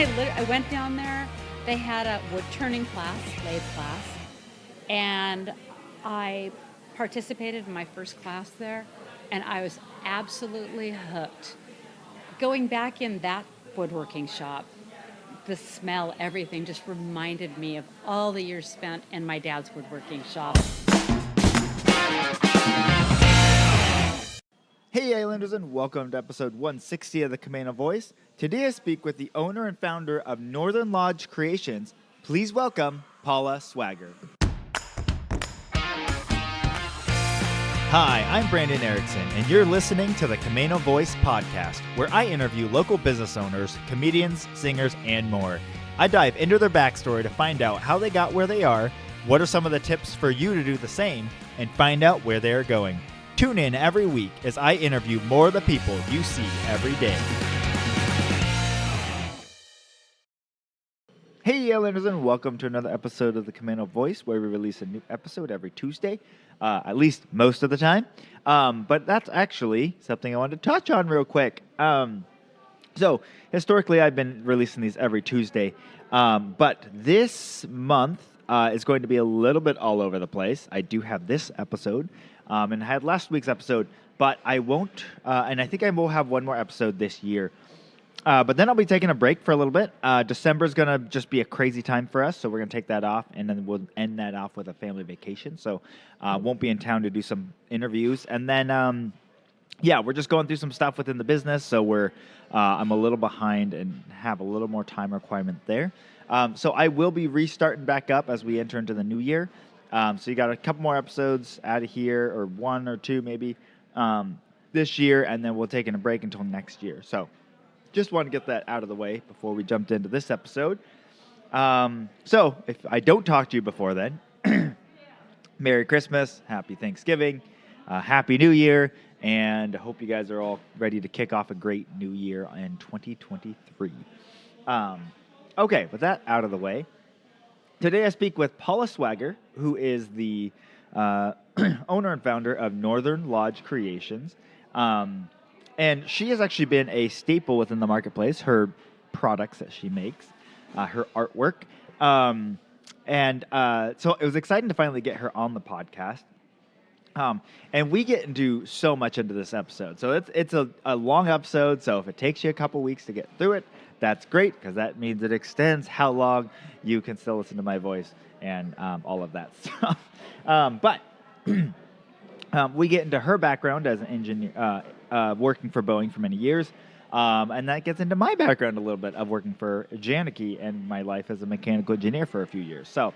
I went down there. They had a wood turning class, lathe class, and I participated in my first class there, and I was absolutely hooked. Going back in that woodworking shop, the smell, everything just reminded me of all the years spent in my dad's woodworking shop. Hey Islanders, and welcome to episode 160 of the Camano Voice. Today I speak with the owner and founder of Northern Lodge Creations. Please welcome Paula Swager. Hi, I'm Brandon Erickson, and you're listening to the Camano Voice podcast, where I interview local business owners, comedians, singers, and more. I dive into their backstory to find out how they got where they are, what are some of the tips for you to do the same, and find out where they are going. Tune in every week as I interview more of the people you see every day. Hey Islanders, and welcome to another episode of the Camano Voice, where we release a new episode every Tuesday, at least most of the time. But that's actually something I wanted to touch on real quick. So historically, I've been releasing these every Tuesday, but this month is going to be a little bit all over the place. I do have this episode. And I had last week's episode, but I won't, and I think I will have one more episode this year. But then I'll be taking a break for a little bit. December is going to just be a crazy time for us, so we're going to take that off, and then we'll end that off with a family vacation. So won't be in town to do some interviews. And then, we're just going through some stuff within the business, so I'm a little behind and have a little more time requirement there. So I will be restarting back up as we enter into the new year. So you got a couple more episodes out of here, or one or two maybe, this year, and then we'll take a break until next year. So just want to get that out of the way before we jumped into this episode. So if I don't talk to you before then, Merry Christmas, Happy Thanksgiving, Happy New Year, and I hope you guys are all ready to kick off a great new year in 2023. Okay, with that out of the way, today I speak with Paula Swager, who is the owner and founder of Northern Lodge Creations. And she has actually been a staple within the marketplace, her products that she makes, her artwork. So it was exciting to finally get her on the podcast. And we get into so much into this episode. So it's a long episode, so if it takes you a couple weeks to get through it, that's great, because that means it extends how long you can still listen to my voice and all of that stuff. But we get into her background as an engineer, working for Boeing for many years, and that gets into my background a little bit of working for Janicki and my life as a mechanical engineer for a few years. So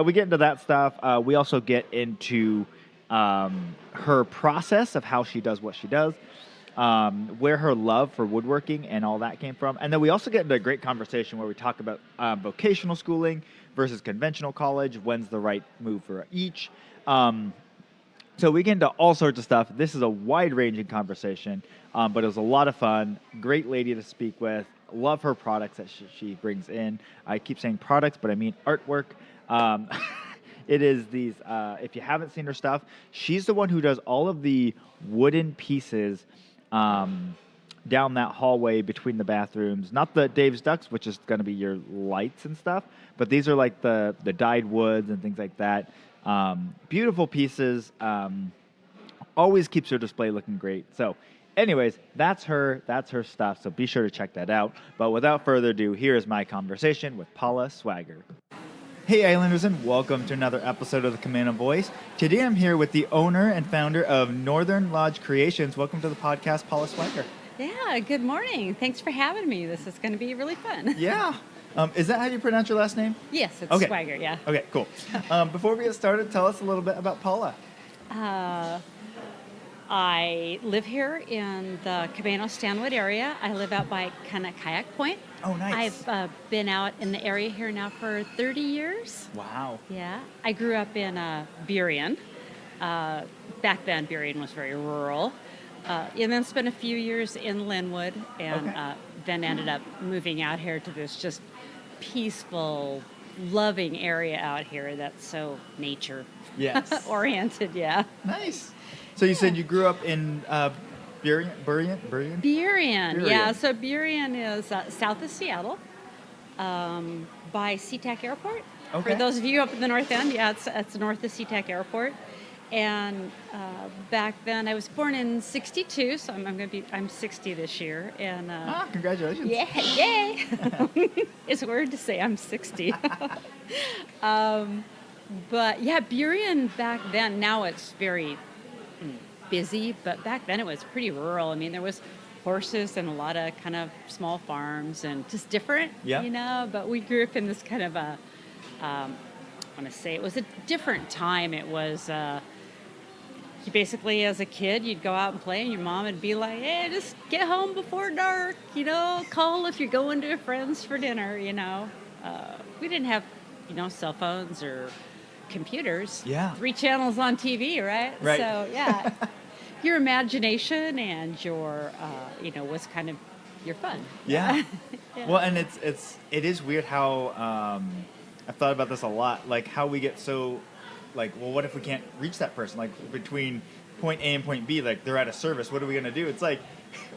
we get into that stuff. We also get into her process of how she does what she does. Where her love for woodworking and all that came from. And then we also get into a great conversation where we talk about vocational schooling versus conventional college, when's the right move for each. So we get into all sorts of stuff. This is a wide-ranging conversation, but it was a lot of fun. Great lady to speak with. Love her products that she brings in. I keep saying products, but I mean artwork. It is these, if you haven't seen her stuff, she's the one who does all of the wooden pieces down that hallway between the bathrooms. Not the Dave's Ducks, which is going to be your lights and stuff, but these are like the dyed woods and things like that. Beautiful pieces. Always keeps her display looking great. So anyways, that's her stuff, so be sure to check that out. But without further ado, here is my conversation with Paula Swager. Hey Islanders, and welcome to another episode of the Camano Voice. Today I'm here with the owner and founder of Northern Lodge Creations. Welcome to the podcast, Paula Swager. Yeah, good morning. Thanks for having me. This is going to be really fun. Yeah. Is that how you pronounce your last name? Yes, it's Okay. Swager, yeah. Okay, cool. Before we get started, tell us a little bit about Paula. I live here in the Camano-Stanwood area. I live out by kind of Kayak Point. Oh, nice. I've been out in the area here now for 30 years. Wow. Yeah. I grew up in Burien. Back then, Burien was very rural. And then spent a few years in Linwood, and then ended up moving out here to this just peaceful, loving area out here that's so nature oriented. Yeah. Nice. So you said you grew up in Burien? Burien, yeah. So Burien is south of Seattle. by SeaTac Airport. Okay. For those of you up in the North End, yeah, it's north of SeaTac Airport. And back then, I was born in '62, so I'm 60 this year. And Congratulations. yeah, yay! It's weird to say I'm 60. But yeah, Burien back then. Now it's very busy, but back then it was pretty rural. I mean, there was horses and a lot of kind of small farms and just different, Yeah. But we grew up in this kind of I want to say it was a different time. It was, you basically, as a kid, you'd go out and play, and your mom would be like, hey, just get home before dark, call if you're going to a friend's for dinner, We didn't have, cell phones or computers. Yeah. 3 channels on TV, right? Right. So, yeah, your imagination and your, was kind of your fun. Yeah. Yeah. Well, and it is weird how I've thought about this a lot, like how we get so like, well, what if we can't reach that person? Like between point A and point B, like they're at a service. What are we going to do? It's like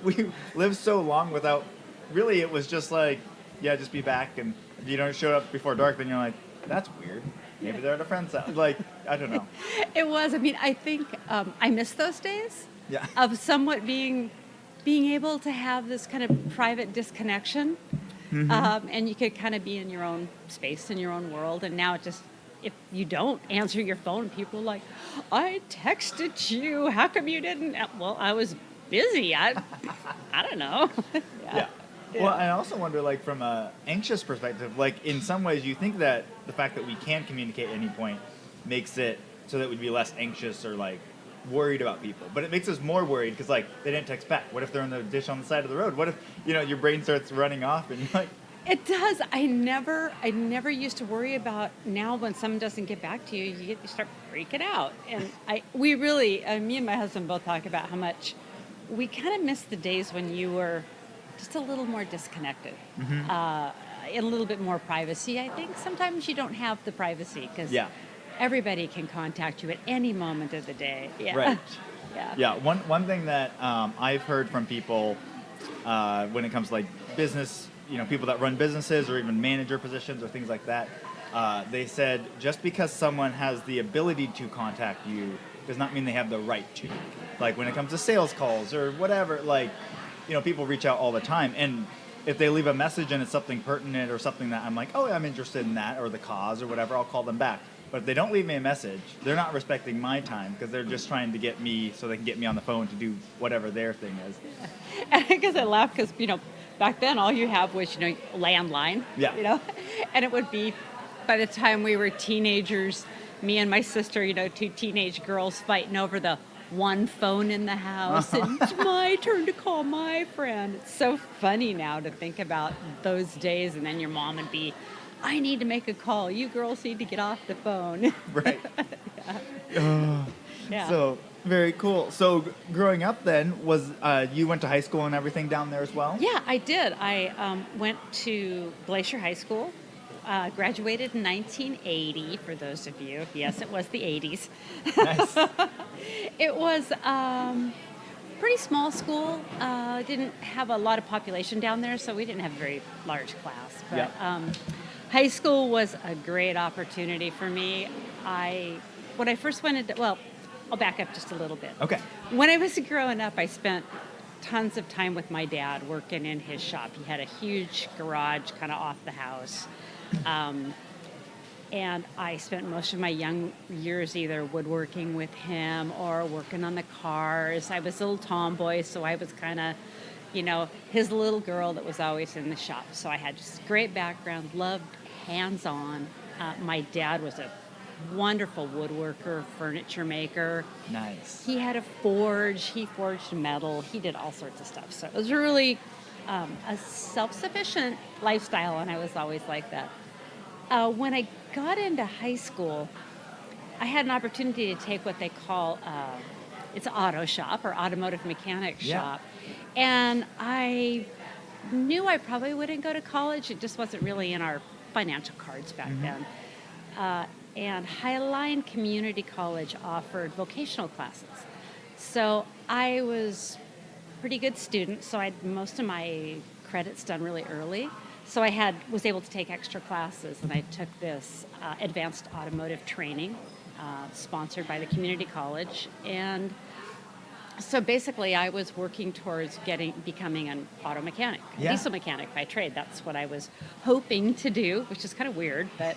we lived so long without really, it was just like, yeah, just be back. And if you don't show up before dark, then you're like, that's weird. Maybe they're at a friend's house. Like, I don't know. It was. I mean, I think I miss those days. Yeah. Of somewhat being able to have this kind of private disconnection, and you could kind of be in your own space, in your own world. And now it just, if you don't answer your phone, people are like, I texted you. How come you didn't? Well, I was busy. I don't know. Yeah. Well, I also wonder, like, from a anxious perspective, like, in some ways you think that the fact that we can communicate at any point makes it so that we'd be less anxious or, like, worried about people. But it makes us more worried because, like, they didn't text back. What if they're in the dish on the side of the road? What if, your brain starts running off and you're like... It does. I never used to worry about. Now when someone doesn't get back to you, you start freaking out. And me and my husband both talk about how much we kind of miss the days when you were just a little more disconnected, a little bit more privacy. I think sometimes you don't have the privacy because everybody can contact you at any moment of the day. Yeah. Right. Yeah. One thing that I've heard from people when it comes to like business, people that run businesses or even manager positions or things like that, they said just because someone has the ability to contact you does not mean they have the right to. Like when it comes to sales calls or whatever, like, people reach out all the time. And if they leave a message and it's something pertinent or something that I'm like, oh, I'm interested in that or the cause or whatever, I'll call them back. But if they don't leave me a message, they're not respecting my time because they're just trying to get me so they can get me on the phone to do whatever their thing is. And I guess I laugh because, back then all you have was, landline. Yeah. And it would be, by the time we were teenagers, me and my sister, 2 teenage girls fighting over the one phone in the house. And it's my turn to call my friend. It's so funny now to think about those days. And then your mom would be, I need to make a call. You girls need to get off the phone. Right. Yeah. So, very cool. So, growing up then, was you went to high school and everything down there as well? Yeah, I did. I went to Glacier High School, graduated in 1980, for those of you. Yes, it was the 80s. Nice. It was pretty small school. Didn't have a lot of population down there, so we didn't have a very large class. But high school was a great opportunity for me. When I first went into, well, I'll back up just a little bit. Okay. When I was growing up, I spent tons of time with my dad working in his shop. He had a huge garage kind of off the house. And I spent most of my young years either woodworking with him or working on the cars. I was a little tomboy, so I was kind of, his little girl that was always in the shop. So I had just great background, loved hands-on. My dad was a wonderful woodworker, furniture maker. Nice. He had a forge. He forged metal. He did all sorts of stuff. So it was really a self-sufficient lifestyle, and I was always like that. When I got into high school, I had an opportunity to take what they call it's an auto shop or automotive mechanic shop. And I knew I probably wouldn't go to college. It just wasn't really in our financial cards back then. And Highline Community College offered vocational classes. So I was a pretty good student, so I had most of my credits done really early. So was able to take extra classes, and I took this advanced automotive training sponsored by the community college. And so basically, I was working towards becoming an auto mechanic, Yeah. diesel mechanic by trade. That's what I was hoping to do, which is kind of weird, but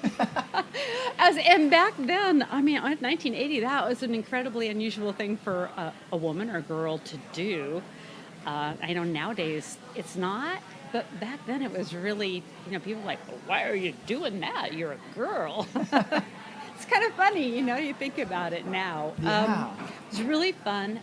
and back then, I mean, in 1980, that was an incredibly unusual thing for a woman or girl to do. I know nowadays it's not, but back then it was really, people were like, well, why are you doing that? You're a girl. It's kind of funny, you think about it now. Yeah. It was really fun.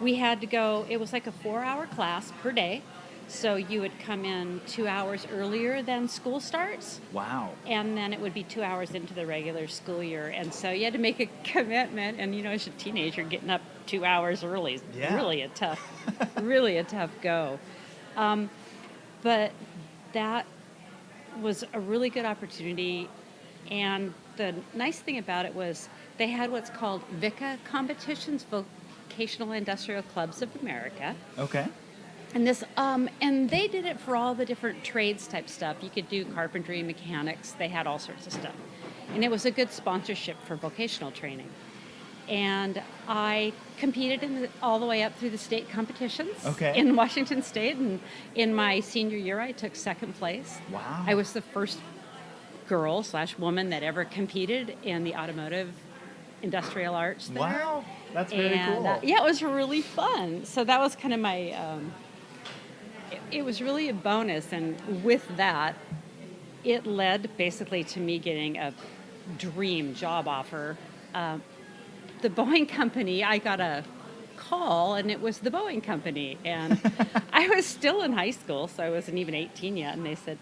We had to go, it was like a 4-hour class per day. So you would come in 2 hours earlier than school starts. Wow. And then it would be 2 hours into the regular school year. And so you had to make a commitment. And, as a teenager, getting up 2 hours early is really a tough go. But that was a really good opportunity. And the nice thing about it was they had what's called VICA competitions, Vocational Industrial Clubs of America. Okay. And and they did it for all the different trades type stuff. You could do carpentry, mechanics. They had all sorts of stuff. And it was a good sponsorship for vocational training. And I competed all the way up through the state competitions in Washington State. And in my senior year, I took second place. Wow. I was the first girl/woman that ever competed in the automotive industrial arts there. Wow. That's really cool. Yeah, it was really fun. So that was kind of my, it was really a bonus. And with that, it led basically to me getting a dream job offer. The Boeing company, I got a call, and it was the Boeing company. And I was still in high school, so I wasn't even 18 yet. And they said,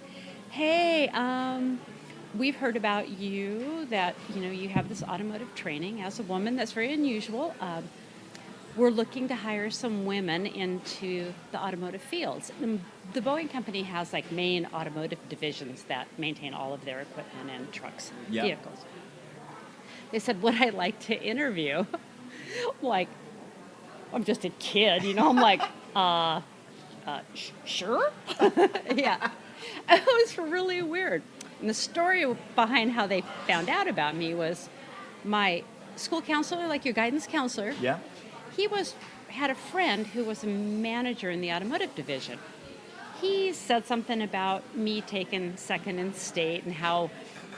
hey, we've heard about you, that, you have this automotive training as a woman. That's very unusual. We're looking to hire some women into the automotive fields. The Boeing company has like main automotive divisions that maintain all of their equipment and trucks and vehicles. They said, would I like to interview? Like, I'm just a kid, I'm like, sure? Yeah. It was really weird. And the story behind how they found out about me was my school counselor, like your guidance counselor. Yeah. He had a friend who was a manager in the automotive division. He said something about me taking second in state and how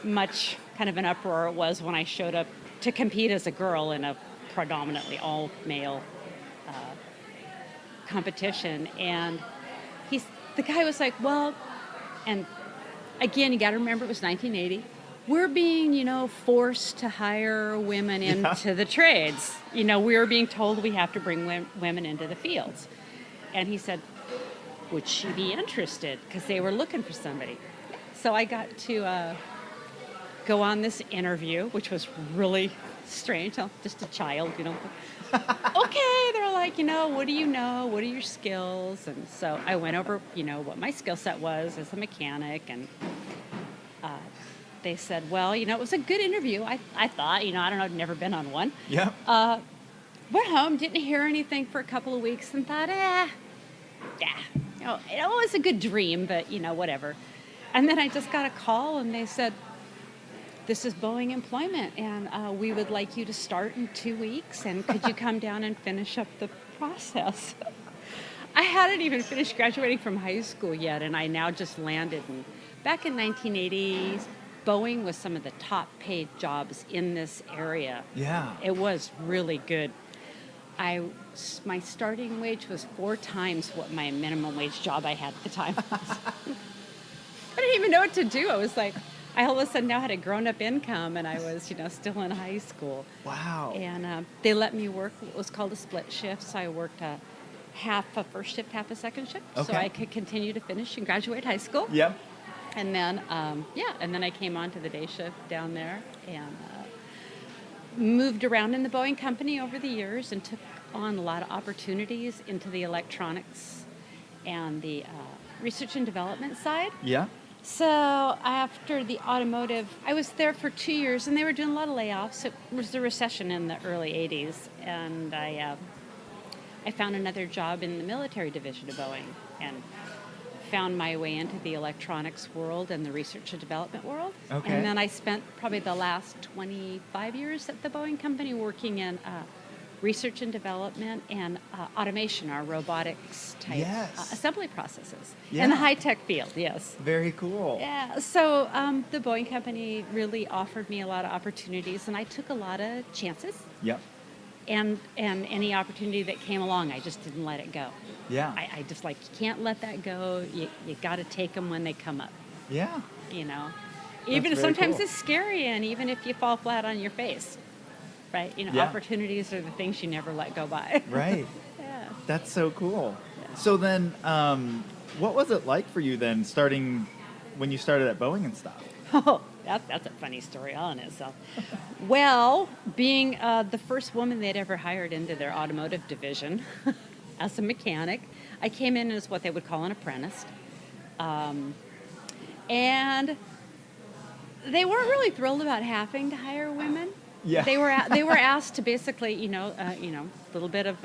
much kind of an uproar it was when I showed up to compete as a girl in a predominantly all-male competition. And the guy was like, well, and again, you got to remember it was 1980. We're being, forced to hire women into the trades. We were being told we have to bring women into the fields. And he said, would she be interested? Because they were looking for somebody. So I got to go on this interview, which was really strange. I'm just a child, Okay, they're like, what do you know? What are your skills? And so I went over, what my skill set was as a mechanic. And they said, well, it was a good interview. I thought, I don't know, I'd never been on one. Yeah. Went home, didn't hear anything for a couple of weeks, and thought, it was a good dream, but, whatever. And then I just got a call, and they said, this is Boeing Employment, and we would like you to start in 2 weeks, and could you come down and finish up the process? I hadn't even finished graduating from high school yet, and I now just landed. And back in 1980s, Boeing was some of the top paid jobs in this area. Yeah. It was really good. My starting wage was 4 times what my minimum wage job I had at the time was. I didn't even know what to do. I was like, I all of a sudden now had a grown-up income, and I was, still in high school. Wow. And they let me work what was called a split shift, so I worked half a first shift, half a second shift, so I could continue to finish and graduate high school. Yep. And then, and then I came on to the day shift down there and moved around in the Boeing company over the years and took on a lot of opportunities into the electronics and the research and development side. Yeah. So after the automotive, I was there for 2 years, and they were doing a lot of layoffs. It was the recession in the early 80s, and I found another job in the military division of Boeing and found my way into the electronics world and the research and development world. Okay. And then I spent probably the last 25 years at the Boeing company working in research and development and automation, our robotics type Yes. assembly processes Yeah. in the high-tech field, yes. Very cool. Yeah, so the Boeing company really offered me a lot of opportunities, and I took a lot of chances. Yep. And any opportunity that came along, I just didn't let it go. Yeah. I just you can't let that go. You got to take them when they come up, Yeah. you know. Even if very sometimes cool. it's scary, and even if you fall flat on your face, right? Yeah. Opportunities are the things you never let go by. Right. Yeah. That's so cool. Yeah. So then, what was it like for you then, starting when you started at Boeing and stuff? Oh, that's a funny story all in itself. Well, being the first woman they'd ever hired into their automotive division as a mechanic, I came in as what they would call an apprentice. And they weren't really thrilled about having to hire women. Yeah. They were asked to basically, a little bit of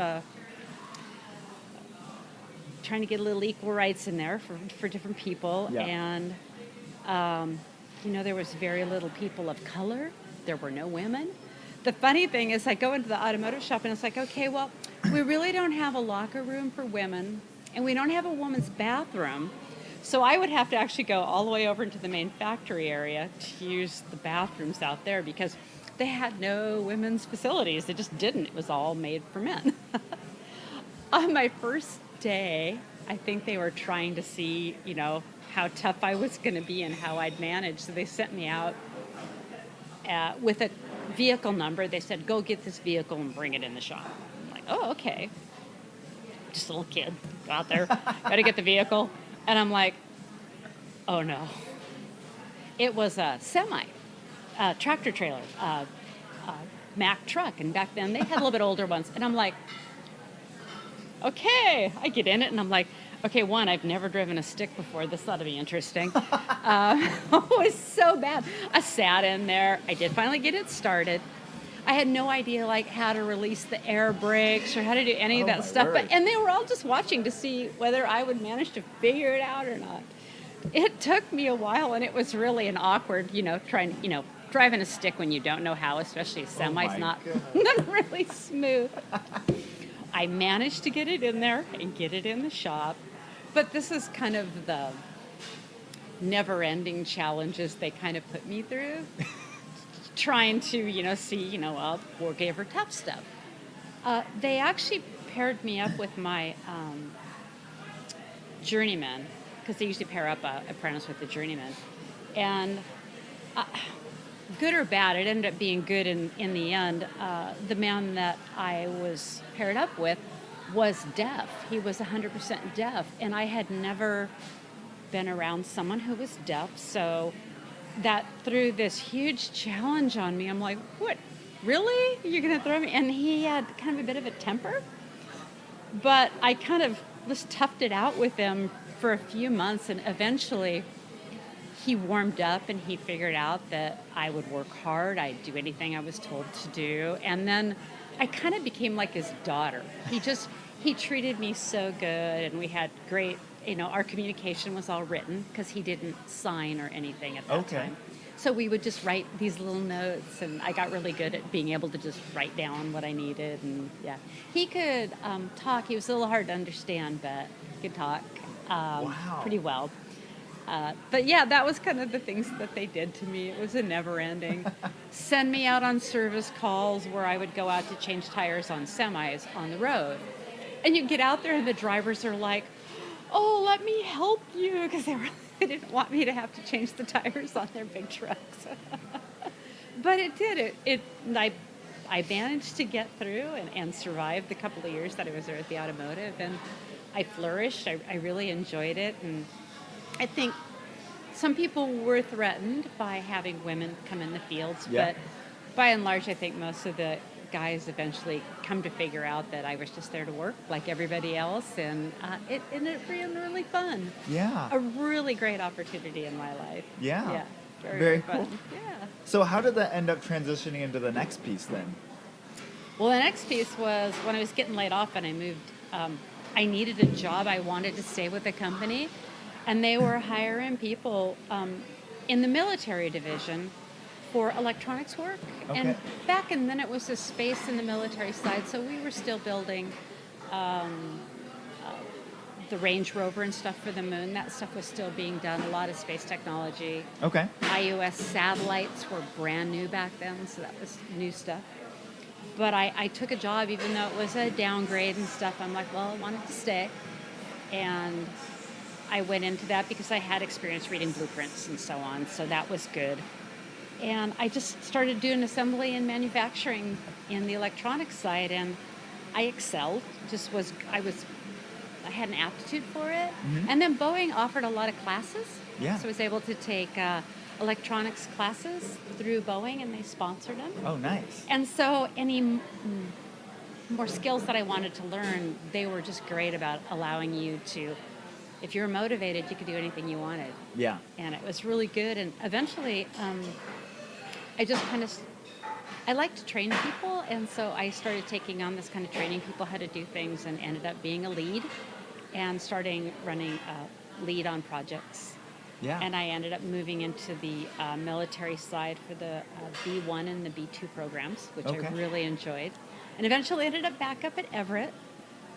trying to get a little equal rights in there for different people. Yeah. And there was very little people of color. There were no women. The funny thing is I go into the automotive shop and it's like, okay, well, we really don't have a locker room for women and we don't have a woman's bathroom. So I would have to actually go all the way over into the main factory area to use the bathrooms out there because they had no women's facilities. They just didn't. It was all made for men. On my first day, I think they were trying to see, how tough I was going to be and how I'd manage. So they sent me out with a vehicle number. They said, go get this vehicle and bring it in the shop. I'm like, oh, okay. Just a little kid. Go out there. Got to get the vehicle. And I'm like, oh, no. It was a semi, tractor trailer, Mack truck. And back then, they had a little bit older ones. And I'm like, okay. I get in it, and I'm like, okay, one, I've never driven a stick before. This ought to be interesting. It was so bad. I sat in there. I did finally get it started. I had no idea, how to release the air brakes or how to do any of that stuff. Word. And they were all just watching to see whether I would manage to figure it out or not. It took me a while, and it was really an awkward, driving a stick when you don't know how, especially a semi's not really smooth. I managed to get it in there and get it in the shop. But this is kind of the never-ending challenges they kind of put me through. Trying to, see, we'll give her tough stuff. They actually paired me up with my journeyman, because they usually pair up an apprentice with a journeyman. And good or bad, it ended up being good in the end. The man that I was paired up with was deaf. He was 100% deaf, and I had never been around someone who was deaf, so that threw this huge challenge on me. I'm like, what, really? You're going to throw me? And he had kind of a bit of a temper, but I kind of just toughed it out with him for a few months, and eventually he warmed up and he figured out that I would work hard. I'd do anything I was told to do. And then I kind of became like his daughter. He treated me so good, and we had great, our communication was all written because he didn't sign or anything at that time. So we would just write these little notes, and I got really good at being able to just write down what I needed. And yeah, he could talk. He was a little hard to understand, but he could talk pretty well. But yeah, that was kind of the things that they did to me. It was a never ending. Send me out on service calls where I would go out to change tires on semis on the road. And you get out there and the drivers are like, oh, let me help you, because they didn't want me to have to change the tires on their big trucks. But it did. I managed to get through and survive the couple of years that I was there at the automotive, and I flourished. I really enjoyed it, and I think some people were threatened by having women come in the fields, but by and large, I think most of the guys eventually come to figure out that I was just there to work like everybody else, and it ended up being really fun. Yeah. A really great opportunity in my life. Yeah. Yeah. Very fun. cool. Yeah. So how did that end up transitioning into the next piece then? Well, the next piece was when I was getting laid off and I moved. I needed a job. I wanted to stay with the company. and they were hiring people in the military division for electronics work. Okay. And back and then it was a space in the military side, so we were still building the Range Rover and stuff for the moon. That stuff was still being done, a lot of space technology. Okay. iOS satellites were brand new back then, so that was new stuff. But I took a job, even though it was a downgrade and stuff. I'm like, well, I wanted to stay. And I went into that because I had experience reading blueprints and so on, so that was good. And I just started doing assembly and manufacturing in the electronics side, and I excelled. I had an aptitude for it. Mm-hmm. And then Boeing offered a lot of classes. Yeah. So I was able to take electronics classes through Boeing, and they sponsored them. Oh, nice. And so any more skills that I wanted to learn, they were just great about allowing you to, if you were motivated, you could do anything you wanted. Yeah. And it was really good. And eventually, I just I like to train people. And so I started taking on this kind of training people how to do things, and ended up being a lead and starting running lead on projects. Yeah. And I ended up moving into the military side for the B1 and the B2 programs, which Okay. I really enjoyed. And eventually ended up back up at Everett,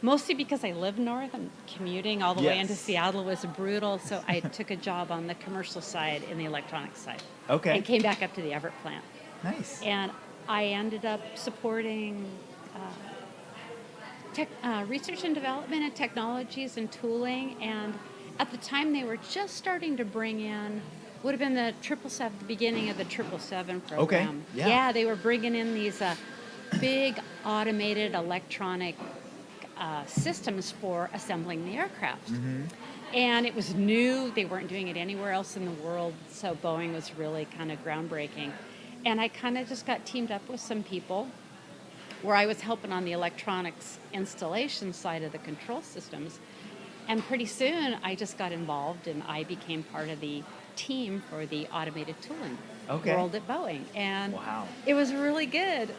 mostly because I live north and commuting all the way into Yes. Seattle was brutal. So I took a job on the commercial side in the electronics side. Okay. And came back up to the Everett plant. Nice. And I ended up supporting research and development and technologies and tooling. And at the time, they were just starting to bring in, would have been the 777, the beginning of the 777 program. Okay, yeah. Yeah, they were bringing in these big automated electronic systems for assembling the aircraft. Mm-hmm. And it was new. They weren't doing it anywhere else in the world. So Boeing was really kind of groundbreaking. And I kind of just got teamed up with some people where I was helping on the electronics installation side of the control systems. And pretty soon I just got involved, and I became part of the team for the automated tooling world at Boeing. And Wow. it was really good.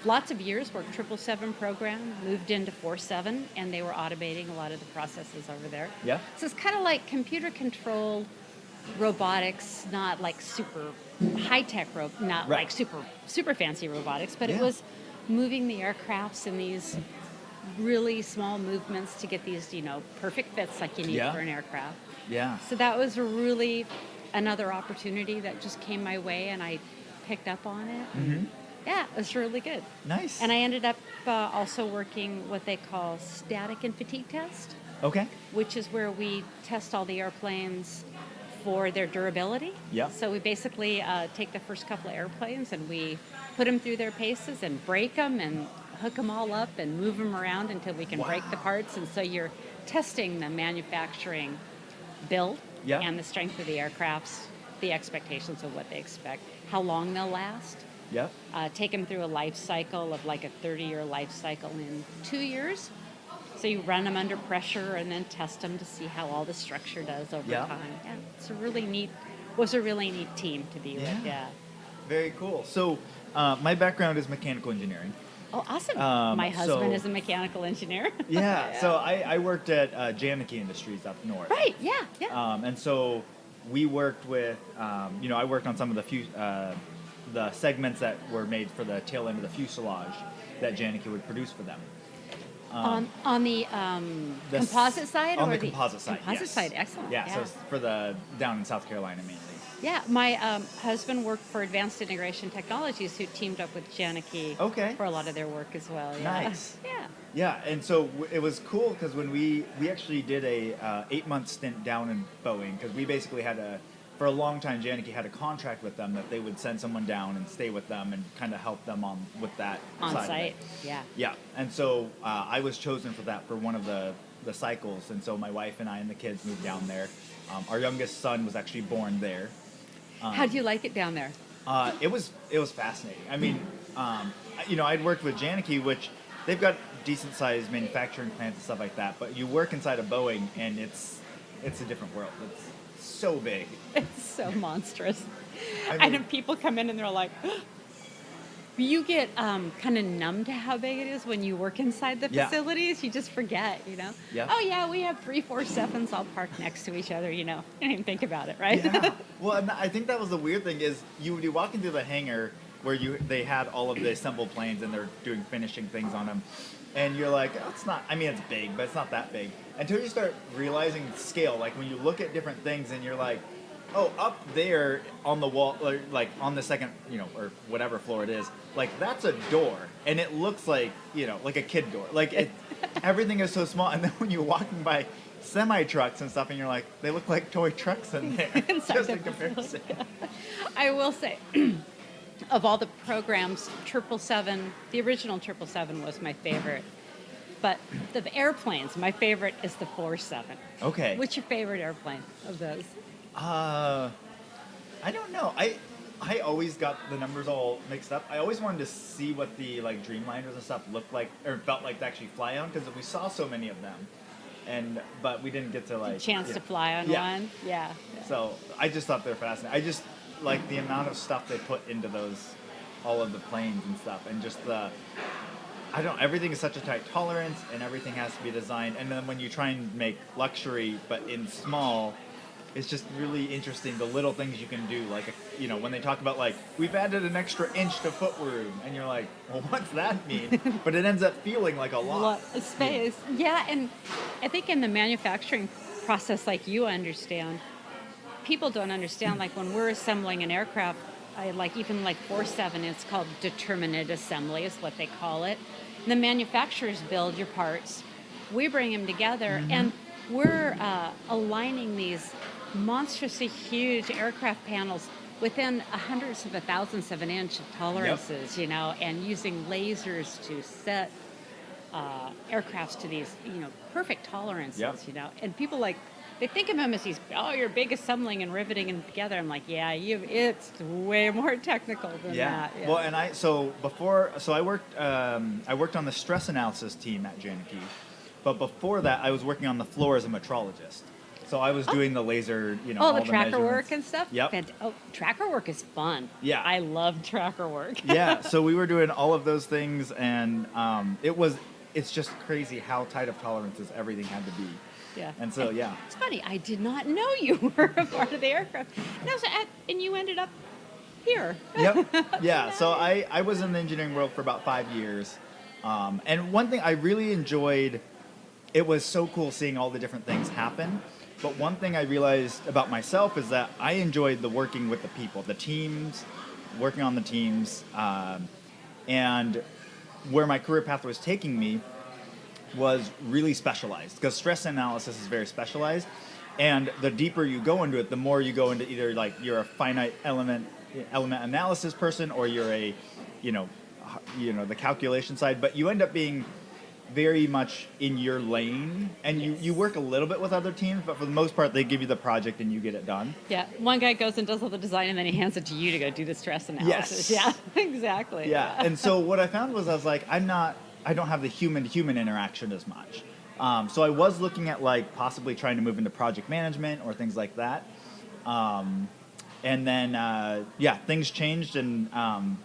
Lots of years worked 777 program, moved into 47, and they were automating a lot of the processes over there. Yeah. So it's kind of like computer controlled robotics, not like super high tech, not Right. like super fancy robotics, but Yeah. it was moving the aircrafts in these really small movements to get these, perfect fits like you need Yeah. for an aircraft. Yeah. So that was really another opportunity that just came my way, and I picked up on it. Mm-hmm. Yeah, it was really good. Nice. And I ended up also working what they call static and fatigue test, Okay. which is where we test all the airplanes for their durability. Yeah. So we basically take the first couple of airplanes and we put them through their paces and break them and hook them all up and move them around until we can break the parts. And so you're testing the manufacturing build Yeah. and the strength of the aircrafts, the expectations of what they expect, how long they'll last. Yep. Take them through a life cycle of like a 30-year life cycle in 2 years. So you run them under pressure and then test them to see how all the structure does over Yeah. time. Yeah, it's was a really neat team to be with. Yeah. Very cool. So my background is mechanical engineering. Oh, awesome. Um, My husband so- is a mechanical engineer. Yeah. So I worked at Janicki Industries up north. Right, yeah, yeah. And so we worked with, I worked on some of the segments that were made for the tail end of the fuselage that Janicki would produce for them. On the The composite side? On or the composite side, Composite yes. side, excellent. Yeah, so it's for down in South Carolina mainly. Yeah, my husband worked for Advanced Integration Technologies, who teamed up with Janicki for a lot of their work as well. Yeah. Nice. Yeah. Yeah, and so it was cool because when we actually did a 8-month stint down in Boeing, because we basically for a long time, Janicki had a contract with them that they would send someone down and stay with them and kind of help them with that On side of site, it. yeah. Yeah, and so I was chosen for that for one of the cycles, and so my wife and I and the kids moved down there. Our youngest son was actually born there. How do you like it down there? It was fascinating. I mean, I'd worked with Janicki, which they've got decent sized manufacturing plants and stuff like that, but you work inside of Boeing and it's a different world. It's so big. It's so monstrous. I And mean- then people come in and they're like, You get kind of numb to how big it is when you work inside the Yeah. facilities. You just forget, Yeah. Oh, yeah, we have 3 4 7s all parked next to each other, You don't even think about it, right? Yeah. Well, and I think that was the weird thing is you would be walking through the hangar where they had all of the assembled planes and they're doing finishing things on them, and you're like, oh, it's not. I mean, it's big, but it's not that big until you start realizing scale. Like when you look at different things and you're like, oh, up there on the wall, or like on the second, or whatever floor it is, like that's a door, and it looks like like a kid door. Like everything is so small, and then when you're walking by semi trucks and stuff, and you're like, they look like toy trucks in there. Inside Just the in comparison. I will say, of all the programs, 777, the original 777 was my favorite. But the airplanes, my favorite is the 47. Okay. What's your favorite airplane of those? I don't know. I always got the numbers all mixed up. I always wanted to see what the like Dreamliners and stuff looked like or felt like to actually fly on because we saw so many of them, but we didn't get to like Chance to fly on one. Yeah. So I just thought they were fascinating. I just like the amount of stuff they put into all of the planes and stuff, and just everything is such a tight tolerance, and everything has to be designed. And then when you try and make luxury but in small, it's just really interesting the little things you can do. Like when they talk about like we've added an extra inch to footroom, and you're like, well, what's that mean? But it ends up feeling like a lot of space. Yeah, and I think in the manufacturing process, like you understand, people don't understand. Like when we're assembling an aircraft, even 47, it's called determinate assembly is what they call it. And the manufacturers build your parts. We bring them together, and we're aligning these monstrously huge aircraft panels within hundreds of thousandths of an inch of tolerances, and using lasers to set aircrafts to these, perfect tolerances, and people they think of them as you're big assembling and riveting them together. I'm like, yeah, it's way more technical than that. Yeah. Well, and I worked on the stress analysis team at Janeke, but before that, I was working on the floor as a metrologist. So I was doing the laser, all the tracker measurements. work and stuff? Yep. Tracker work is fun. Yeah. I love tracker work. Yeah, so we were doing all of those things, and it's just crazy how tight of tolerances everything had to be. Yeah. And so, It's funny, I did not know you were a part of the aircraft. And you ended up here. Yep. Yeah, so I was in the engineering world for about 5 years. And one thing I really enjoyed, it was so cool seeing all the different things happen. But one thing I realized about myself is that I enjoyed the working with the people, the teams, working on the teams, and where my career path was taking me was really specialized because stress analysis is very specialized, and the deeper you go into it, the more you go into either like you're a finite element analysis person or you're a, the calculation side, but you end up being very much in your lane, and you work a little bit with other teams, but for the most part, they give you the project and you get it done. Yeah, one guy goes and does all the design, and then he hands it to you to go do the stress analysis. Yes. Yeah, exactly. Yeah, and so what I found was I was like, I don't have the human-to-human interaction as much. So I was looking at like possibly trying to move into project management or things like that. And then, things changed, and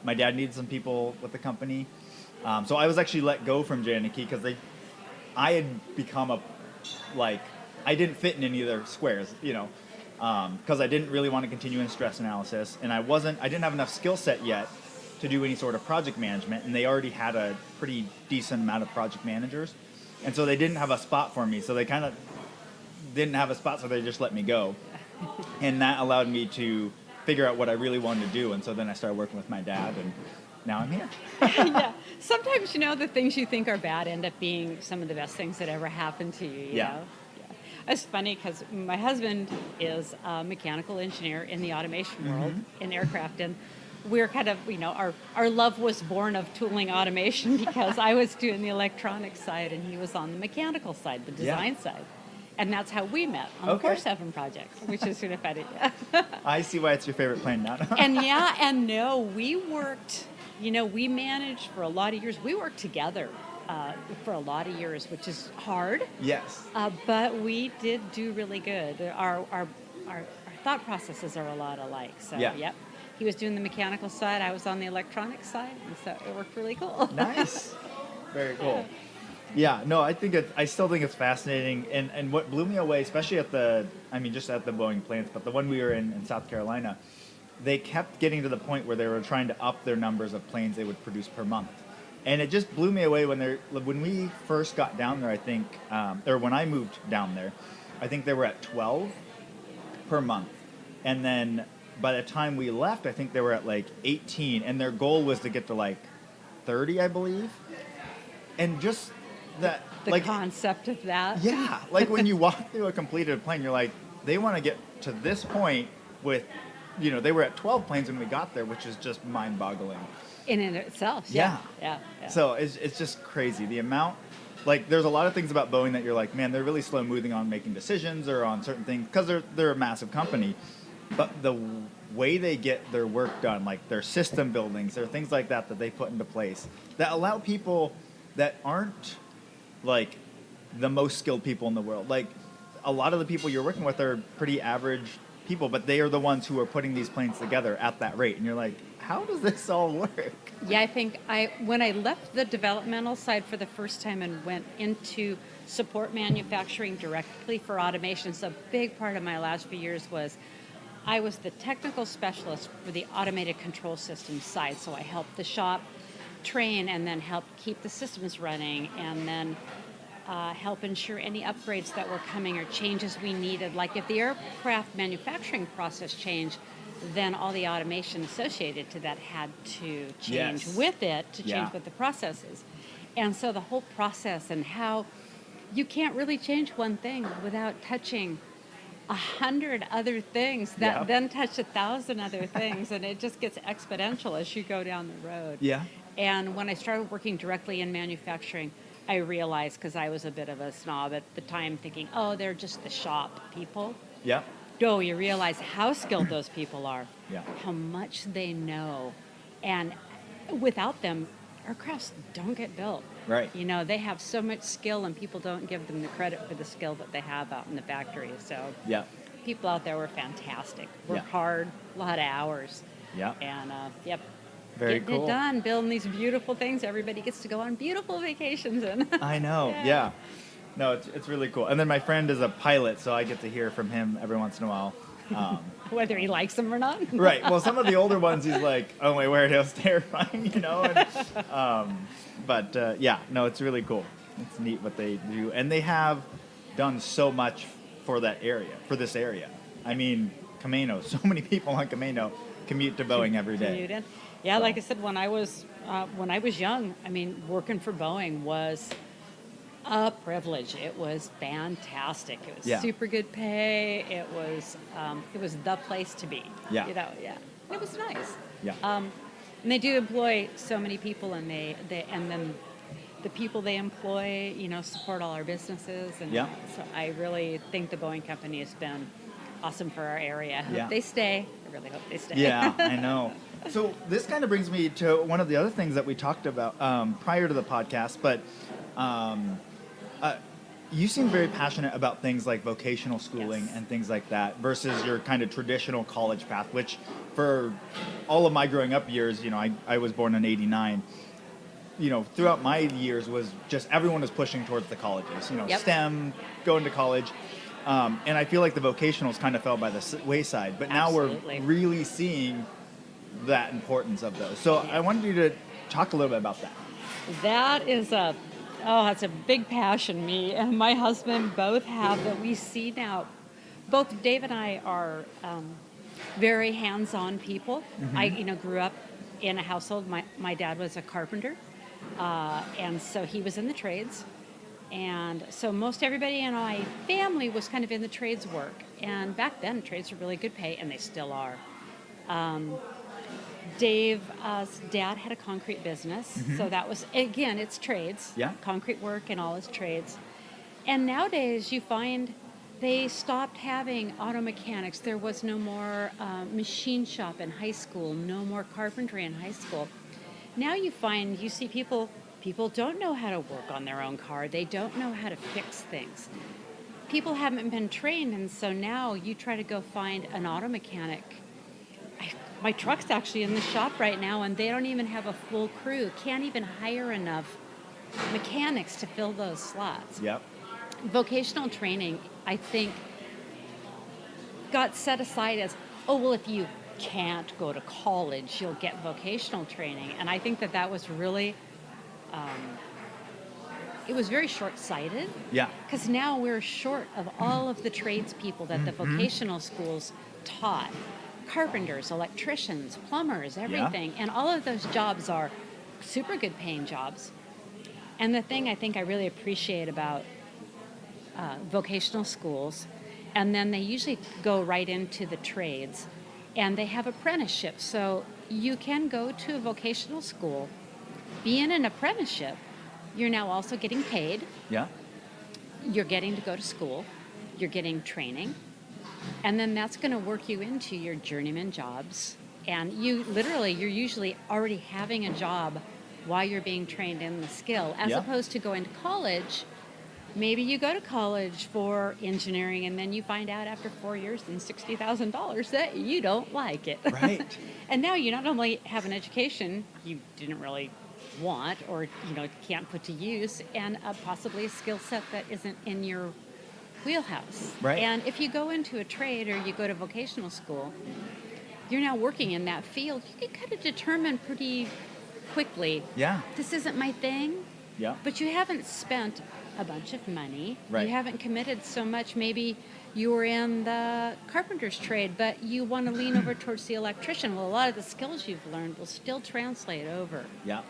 my dad needed some people with the company. So I was actually let go from Janeke because I had become I didn't fit in any of their squares, because I didn't really want to continue in stress analysis, and I didn't have enough skill set yet to do any sort of project management, and they already had a pretty decent amount of project managers, and so they didn't have a spot for me, so they kind of didn't have a spot, so they just let me go. And that allowed me to figure out what I really wanted to do, and so then I started working with my dad, and now I'm here. Yeah. Sometimes, the things you think are bad end up being some of the best things that ever happened to you, you know? Yeah. It's funny because my husband is a mechanical engineer in the automation world in aircraft, and we're kind of, our love was born of tooling automation because I was doing the electronic side and he was on the mechanical side, the design side. And that's how we met on the 47 project, which is sort of funny. I see why it's your favorite plane now. We worked, we managed for a lot of years. We worked together for a lot of years, which is hard. Yes. But we did do really good. Our thought processes are a lot alike. So, yeah. Yep. he was doing the mechanical side, I was on the electronic side, and so it worked really cool. Nice. Very cool. Yeah, no, I still think it's fascinating. And what blew me away, especially just at the Boeing plants, but the one we were in South Carolina, they kept getting to the point where they were trying to up their numbers of planes they would produce per month. And it just blew me away when we first got down there, I think, or when I moved down there, I think they were at 12 per month. And then by the time we left, I think they were at like 18, and their goal was to get to like 30, I believe. And just that, The concept of that. yeah, like when you walk through a completed plane, you're like, they want to get to this point with, they were at 12 planes when we got there, which is just mind-boggling. In and of itself. Yeah. Yeah. So it's just crazy. The amount, there's a lot of things about Boeing that you're like, man, they're really slow moving on making decisions or on certain things because they're a massive company. But the way they get their work done, like their system buildings, there are things like that they put into place that allow people that aren't like the most skilled people in the world. Like a lot of the people you're working with are pretty average people, but they are the ones who are putting these planes together at that rate. And you're like, how does this all work? Yeah, I think when I left the developmental side for the first time and went into support manufacturing directly for automation, so a big part of my last few years was I was the technical specialist for the automated control system side. So I helped the shop train and then help keep the systems running and then help ensure any upgrades that were coming or changes we needed. Like if the aircraft manufacturing process changed, then all the automation associated to that had to change with it to change with the processes. And so the whole process and how you can't really change one thing without touching 100 other things that then touch 1,000 other things, and it just gets exponential as you go down the road. Yeah. And when I started working directly in manufacturing, I realized, because I was a bit of a snob at the time, thinking, oh, they're just the shop people. Yeah. No, you realize how skilled those people are, how much they know. And without them, aircrafts don't get built. Right. They have so much skill, and people don't give them the credit for the skill that they have out in the factory. So people out there were fantastic. Work hard, a lot of hours. Yeah. And, Very getting cool. it done, building these beautiful things everybody gets to go on beautiful vacations in. I know, yeah. No, it's really cool. And then my friend is a pilot, so I get to hear from him every once in a while. Whether he likes them or not. Right. Well, some of the older ones, he's like, oh my word, it was terrifying, And, no, it's really cool. It's neat what they do. And they have done so much for this area. I mean, Camano, so many people on Camano commute to Boeing every day. Yeah, like I said, when I was young, working for Boeing was a privilege. It was fantastic. It was super good pay. It was the place to be. Yeah. It was nice. Yeah. And they do employ so many people, and and then the people they employ, support all our businesses. And so I really think the Boeing company has been awesome for our area. I hope they stay. I really hope they stay. Yeah, I know. So this kind of brings me to one of the other things that we talked about prior to the podcast, but you seem very passionate about things like vocational schooling and things like that versus your kind of traditional college path, which for all of my growing up years, I was born in '89. Throughout my years was just everyone was pushing towards the colleges, STEM, going to college. And I feel like the vocationals kind of fell by the wayside, but now we're really seeing that importance of those. So I wanted you to talk a little bit about that. That is that's a big passion. Me and my husband both have that we see now. Both Dave and I are very hands-on people. Mm-hmm. I grew up in a household. My dad was a carpenter, and so he was in the trades. And so most everybody in my family was kind of in the trades work. And back then, trades were really good pay, and they still are. Dave's dad had a concrete business. Mm-hmm. So that was, again, it's trades. Yeah. Concrete work and all his trades. And nowadays, you find they stopped having auto mechanics. There was no more machine shop in high school, no more carpentry in high school. Now you see people don't know how to work on their own car. They don't know how to fix things. People haven't been trained, and so now you try to go find an auto mechanic. My truck's actually in the shop right now, and they don't even have a full crew. Can't even hire enough mechanics to fill those slots. Yep. Vocational training, I think, got set aside as, oh, well, if you can't go to college, you'll get vocational training. And I think that that was really, it was very short-sighted. Yeah. Because now we're short of all of the tradespeople that the vocational schools taught. Carpenters, electricians, plumbers, everything. And all of those jobs are super good paying jobs. And the thing I think I really appreciate about vocational schools, and then they usually go right into the trades, and they have apprenticeships. So you can go to a vocational school, be in an apprenticeship. You're now also getting paid. Yeah. You're getting to go to school. You're getting training. And then that's going to work you into your journeyman jobs. And you're usually already having a job while you're being trained in the skill, as opposed to going to college. Maybe you go to college for engineering, and then you find out after 4 years and $60,000 that you don't like it. Right. And now you not only have an education you didn't really want or can't put to use, and possibly a skill set that isn't in your wheelhouse. Right. And if you go into a trade or you go to vocational school, you're now working in that field. You can kind of determine pretty quickly, this isn't my thing. Yeah. But you haven't spent a bunch of money. Right. You haven't committed so much. Maybe you were in the carpenter's trade, but you want to lean over towards the electrician. Well, a lot of the skills you've learned will still translate over. Yeah.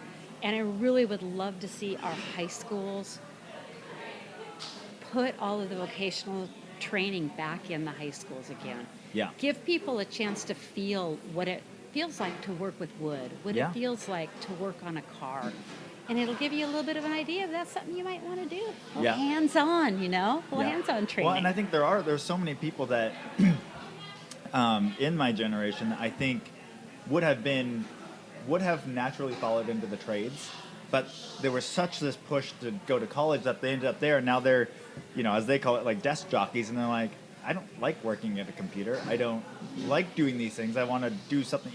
And I really would love to see our high schools put all of the vocational training back in the high schools again. Yeah. Give people a chance to feel what it feels like to work with wood, what it feels like to work on a car. And it'll give you a little bit of an idea if that's something you might want to do. Hands-on, hands-on training. Well, and I think there's so many people that in my generation, I think would have naturally followed into the trades, but there was such this push to go to college that they ended up there, and now they're, as they call it, like desk jockeys, and they're like, I don't like working at a computer. I don't like doing these things. I want to do something,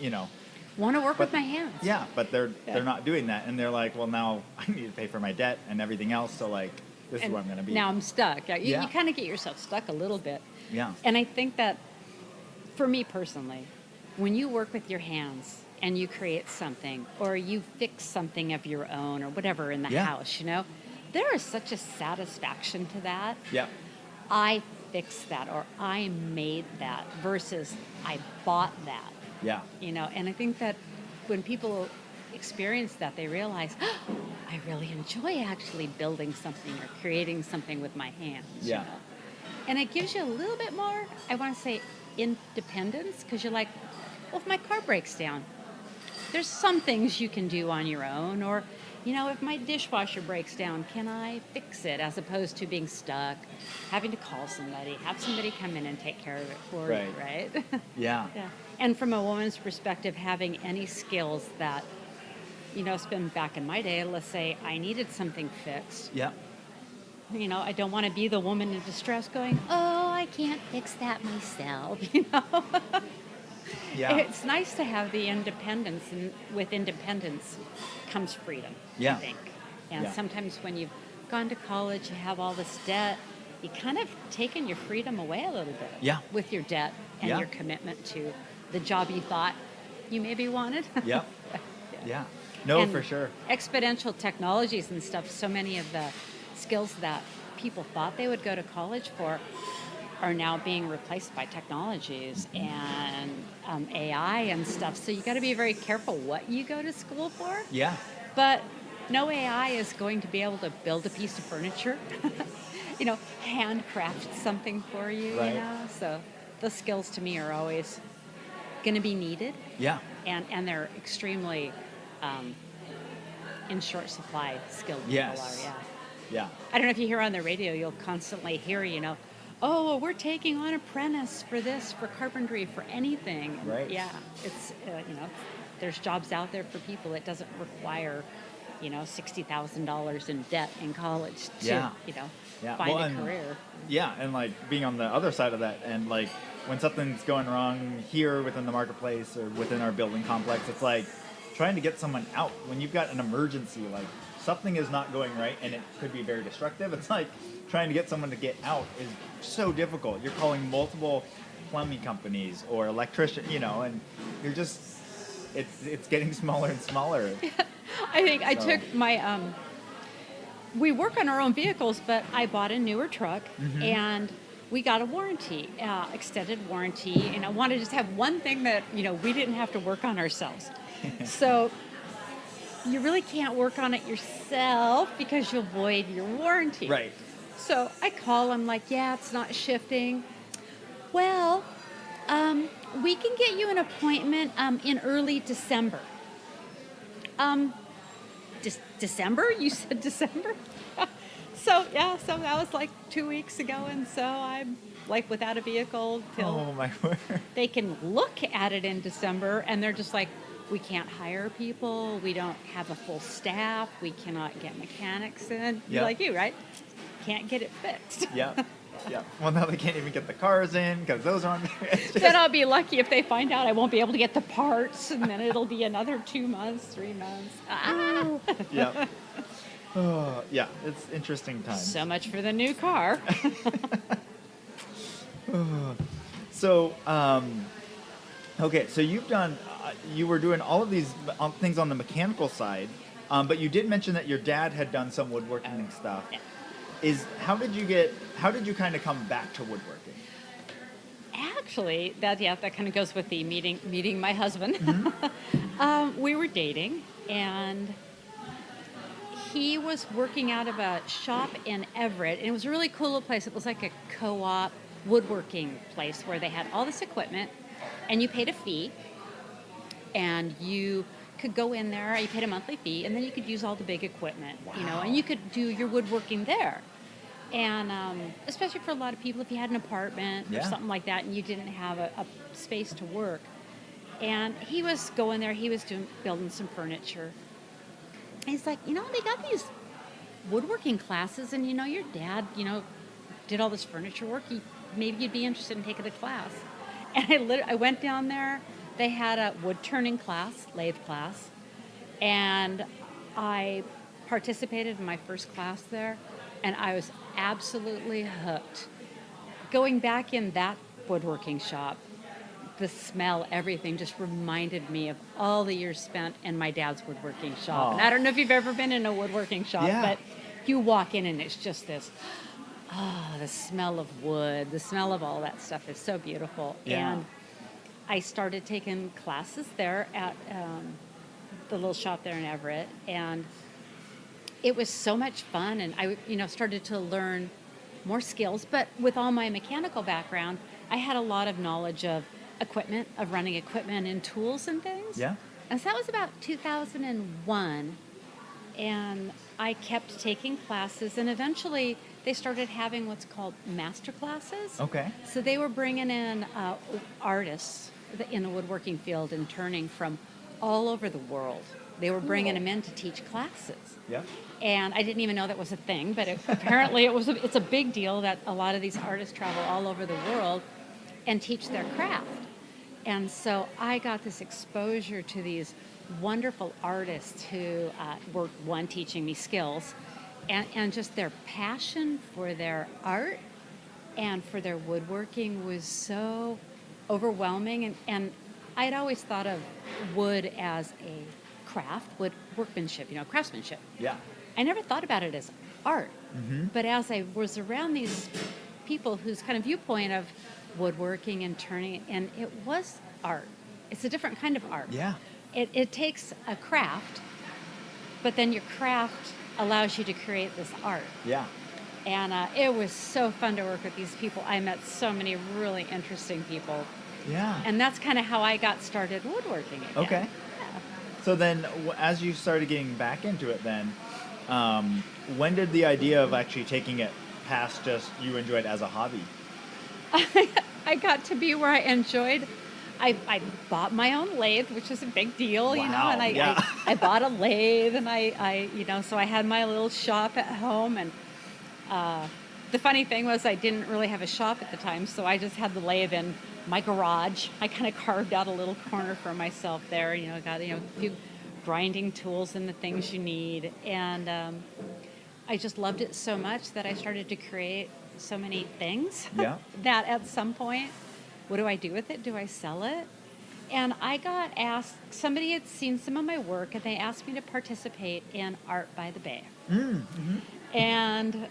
Want to work with my hands. Yeah, but they're not doing that, and they're like, well, now I need to pay for my debt and everything else, so this is where I'm going to be. Now I'm stuck. You kind of get yourself stuck a little bit. Yeah. And I think that, for me personally, when you work with your hands and you create something, or you fix something of your own, or whatever in the house, there is such a satisfaction to that. Yeah. I fixed that, or I made that, versus I bought that. Yeah. And I think that when people experience that, they realize, I really enjoy actually building something or creating something with my hands. Yeah. And it gives you a little bit more, I want to say, independence, because you're like, well, if my car breaks down, there's some things you can do on your own, or, if my dishwasher breaks down, can I fix it, as opposed to being stuck, having to call somebody, have somebody come in and take care of it for you, right? Yeah. Yeah. And from a woman's perspective, having any skills that, it's been back in my day, let's say I needed something fixed. Yeah. I don't want to be the woman in distress going, oh, I can't fix that myself, Yeah. It's nice to have the independence, and with independence comes freedom, I think. And sometimes when you've gone to college, you have all this debt, you kind of taken your freedom away a little bit. Yeah. With your debt and your commitment to the job you thought you maybe wanted. Yep. Yeah. No, and for sure. Exponential technologies and stuff, so many of the skills that people thought they would go to college for are now being replaced by technologies and AI and stuff. So you got to be very careful what you go to school for. Yeah. But no AI is going to be able to build a piece of furniture, handcraft something for you, Right. So those skills to me are always going to be needed. Yeah. And they're extremely in short supply, skilled people Yes. are, Yeah. I don't know if you hear on the radio, you'll constantly hear, oh, well, we're taking on apprentice for this, for carpentry, for anything. Right. Yeah, it's, there's jobs out there for people. It doesn't require, $60,000 in debt in college to, Yeah. find Well, a and career. yeah, and like being on the other side of that, and like when something's going wrong here within the marketplace or within our building complex, it's like trying to get someone out when you've got an emergency, like something is not going right and it could be very destructive. It's like trying to get someone to get out is so difficult. You're calling multiple plumbing companies or electrician, and you're just it's getting smaller and smaller. I think I So- took my we work on our own vehicles, but I bought a newer truck and we got a warranty, extended warranty, and I wanted to just have one thing that, we didn't have to work on ourselves. So you really can't work on it yourself because you'll void your warranty. Right. So I call them like, yeah, it's not shifting. Well, we can get you an appointment in early December. December? You said December? So that was like 2 weeks ago, and so I'm like without a vehicle till Oh my word. they can look at it in December, and they're just like, we can't hire people, we don't have a full staff, we cannot get mechanics in. Yeah. Like you, right? Can't get it fixed. Yeah. Yeah. Well, now they can't even get the cars in because those aren't there. It's just- Then I'll be lucky if they find out I won't be able to get the parts, and then it'll be another 2 months, 3 months. Ah. Yeah. Oh, yeah. It's interesting times. So much for the new car. So, okay. So you've done. You were doing all of these things on the mechanical side, but you did mention that your dad had done some woodworking and stuff. Yeah. How did you kind of come back to woodworking? Actually, that kind of goes with the meeting my husband. We were dating, and he was working out of a shop in Everett, and it was a really cool little place. It was like a co-op woodworking place where they had all this equipment, and you paid a fee, and you could go in there. You paid a monthly fee, and then you could use all the big equipment, and you could do your woodworking there. And especially for a lot of people, if you had an apartment or Yeah. something like that, and you didn't have a space to work. And he was going there. He was building some furniture. And he's like, they got these woodworking classes, and your dad, did all this furniture work. Maybe you'd be interested in taking a class. And I went down there. They had a wood turning class, lathe class, and I participated in my first class there, and I was absolutely hooked. Going back in that woodworking shop, the smell, everything just reminded me of all the years spent in my dad's woodworking shop. And I don't know if you've ever been in a woodworking shop, Yeah. but you walk in and it's just this, the smell of wood, the smell of all that stuff is so beautiful. Yeah. And I started taking classes there at the little shop there in Everett, and it was so much fun. And I, started to learn more skills. But with all my mechanical background, I had a lot of knowledge of equipment, of running equipment and tools and things. Yeah. And so that was about 2001, and I kept taking classes, and eventually they started having what's called master classes. Okay. So they were bringing in artists in the woodworking field and turning from all over the world. They were bringing them in to teach classes. Yeah. And I didn't even know that was a thing, but apparently it's a big deal that a lot of these artists travel all over the world and teach their craft. And so I got this exposure to these wonderful artists who were, one, teaching me skills, and just their passion for their art and for their woodworking was so overwhelming. And I'd always thought of wood as a craft, wood workmanship, craftsmanship. Yeah. I never thought about it as art. But as I was around these people whose kind of viewpoint of woodworking and turning, and it was art. It's a different kind of art. Yeah. It takes a craft, but then your craft allows you to create this art. Yeah. And it was so fun to work with these people. I met so many really interesting people. Yeah. And that's kind of how I got started woodworking again. Okay. So then, as you started getting back into it then, when did the idea of actually taking it past just you enjoyed as a hobby? I got to be where I enjoyed I bought my own lathe, which was a big deal, you know, Wow, and yeah. I bought a lathe, and so I had my little shop at home. And the funny thing was I didn't really have a shop at the time, so I just had the lathe in my garage. I kind of carved out a little corner for myself there, got, a few grinding tools and the things you need. And I just loved it so much that I started to create so many things Yeah. that at some point, what do I do with it? Do I sell it? And I got asked, somebody had seen some of my work and they asked me to participate in Art by the Bay. Mm-hmm. And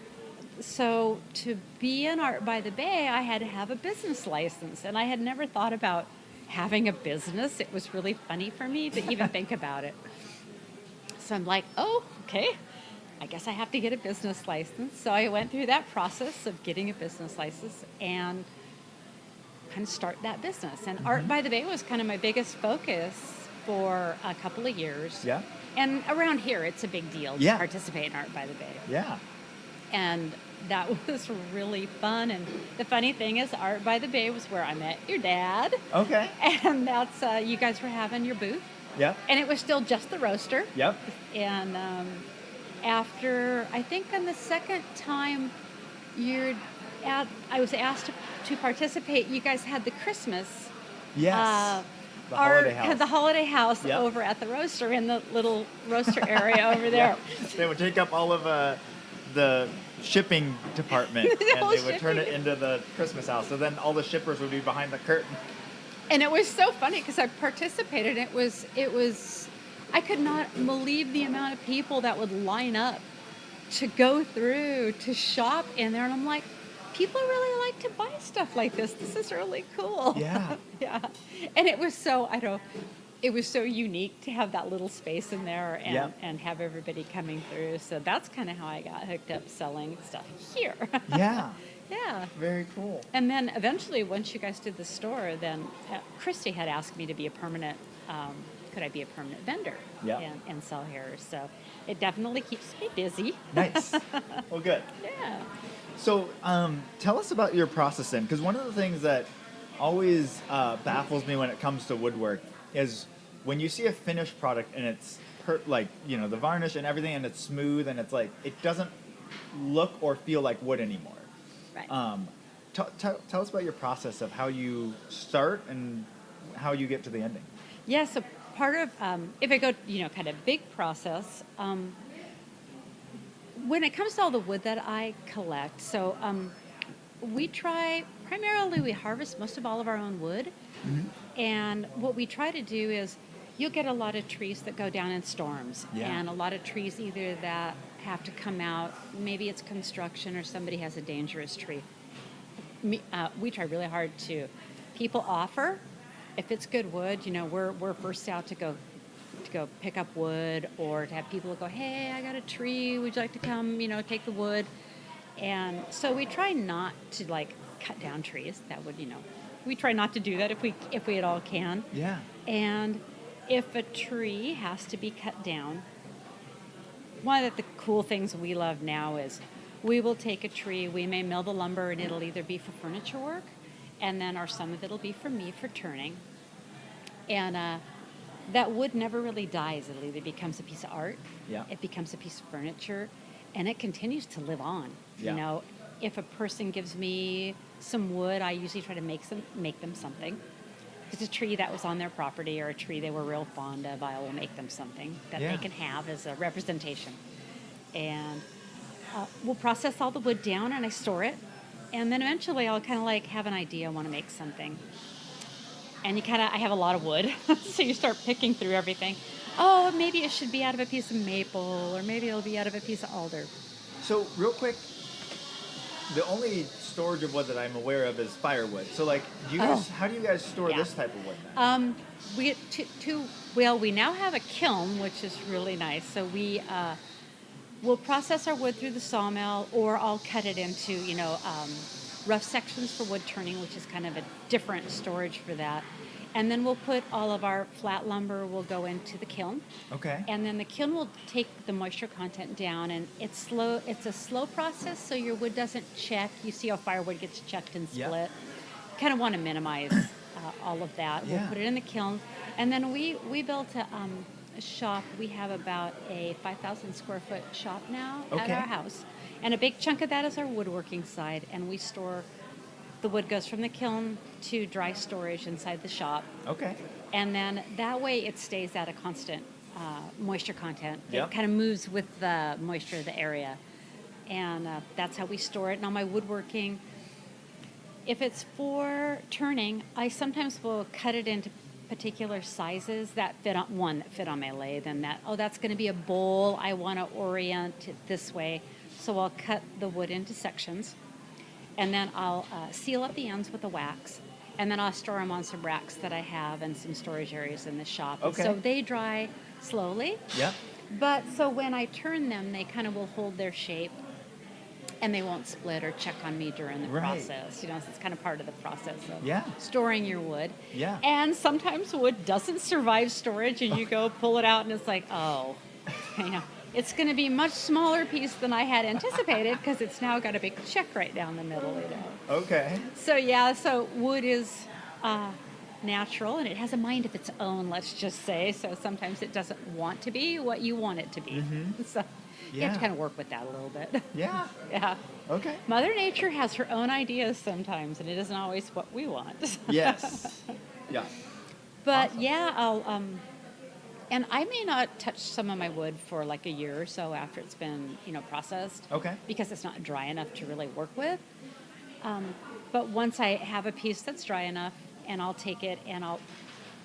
so to be in Art by the Bay, I had to have a business license. And I had never thought about having a business. It was really funny for me to even think about it. So I'm like, oh, okay. I guess I have to get a business license. So I went through that process of getting a business license and kind of start that business. And Art by the Bay was kind of my biggest focus for a couple of years. Yeah. And around here, it's a big deal Yeah. to participate in Art by the Bay. Yeah. And that was really fun. And the funny thing is, Art by the Bay was where I met your dad. Okay. And that's, you guys were having your booth. Yep. And it was still just the roaster. Yep. And after, I think on the second time I was asked to participate, you guys had the Christmas. Yes. The holiday house. Had the holiday house Yep. over at the roaster, in the little roaster area over there. Yeah. They would take up all of the shipping department and whole they would turn it shipping. into the Christmas house. So then all the shippers would be behind the curtain. And it was so funny because I participated. It was, I could not believe the amount of people that would line up to go through, to shop in there. And I'm like, people really like to buy stuff like this. This is really cool. Yeah. Yeah. And it was so, it was so unique to have that little space in there and, Yep. and have everybody coming through. So that's kind of how I got hooked up selling stuff here. Yeah. Yeah. Very cool. And then eventually, once you guys did the store, then Christy had asked me to be could I be a permanent vendor Yeah. and sell here? So it definitely keeps me busy. Nice. Well, good. Yeah. So tell us about your process then, because one of the things that always baffles me when it comes to woodwork is when you see a finished product and it's the varnish and everything and it's smooth and it's like it doesn't look or feel like wood anymore. Right. Tell us about your process of how you start and how you get to the ending. Yeah. So part of if I go, kind of big process. When it comes to all the wood that I collect, so we harvest most of all of our own wood. Mm-hmm. And what we try to do is you'll get a lot of trees that go down in storms. Yeah. And a lot of trees either that have to come out, maybe it's construction or somebody has a dangerous tree. We try really hard to, people offer, if it's good wood, we're first out to go pick up wood, or to have people go, hey, I got a tree, would you like to come, take the wood? And so we try not to cut down trees. That would, we try not to do that if we at all can. Yeah. And if a tree has to be cut down, one of the cool things we love now is we will take a tree, we may mill the lumber, and it'll either be for furniture work, and then or some of it'll be for me for turning. And that wood never really dies. It either becomes a piece of art, Yeah. it becomes a piece of furniture, and it continues to live on. Yeah. If a person gives me some wood, I usually try to make them something. If it's a tree that was on their property or a tree they were real fond of, I will make them something that Yeah. they can have as a representation. And we'll process all the wood down and I store it. And then eventually I'll kind of have an idea, I want to make something. And I have a lot of wood, so you start picking through everything. Oh, maybe it should be out of a piece of maple, or maybe it'll be out of a piece of alder. So real quick, the only storage of wood that I'm aware of is firewood. So how do you guys store Yeah. this type of wood then? We get we now have a kiln, which is really nice. So we'll process our wood through the sawmill, or I'll cut it into, rough sections for wood turning, which is kind of a different storage for that. And then we'll put all of our flat lumber will go into the kiln. Okay. And then the kiln will take the moisture content down, and it's a slow process, so your wood doesn't check. You see how firewood gets checked and Yeah. split. Kind of want to minimize all of that. Yeah. We'll put it in the kiln. And then we built a shop. We have about a 5,000 square foot shop now at Okay. our house. And a big chunk of that is our woodworking side. And we store, the wood goes from the kiln to dry storage inside the shop. Okay. And then that way it stays at a constant moisture content. Yep. It kind of moves with the moisture of the area. And that's how we store it. And on my woodworking, if it's for turning, I sometimes will cut it into particular sizes that fit on my lathe, and that's going to be a bowl. I want to orient it this way. So I'll cut the wood into sections, and then I'll seal up the ends with a wax. And then I'll store them on some racks that I have and some storage areas in the shop. Okay. And so they dry slowly. Yep. But so when I turn them, they kind of will hold their shape and they won't split or check on me during the Right. process. So it's kind of part of the process of Yeah. storing your wood. Yeah. And sometimes wood doesn't survive storage and you go pull it out and it's like, oh, it's going to be a much smaller piece than I had anticipated because it's now got a big check right down the middle, Okay. So wood is natural and it has a mind of its own, let's just say. So sometimes it doesn't want to be what you want it to be. Mm-hmm. So you have to kind of work with that a little bit. Yeah. Yeah. Okay. Mother Nature has her own ideas sometimes, and it isn't always what we want. Yes. Yeah. But Awesome. yeah, I'll and I may not touch some of my wood for like a year or so after it's been processed. Okay. Because it's not dry enough to really work with. But once I have a piece that's dry enough, and I'll take it and I'll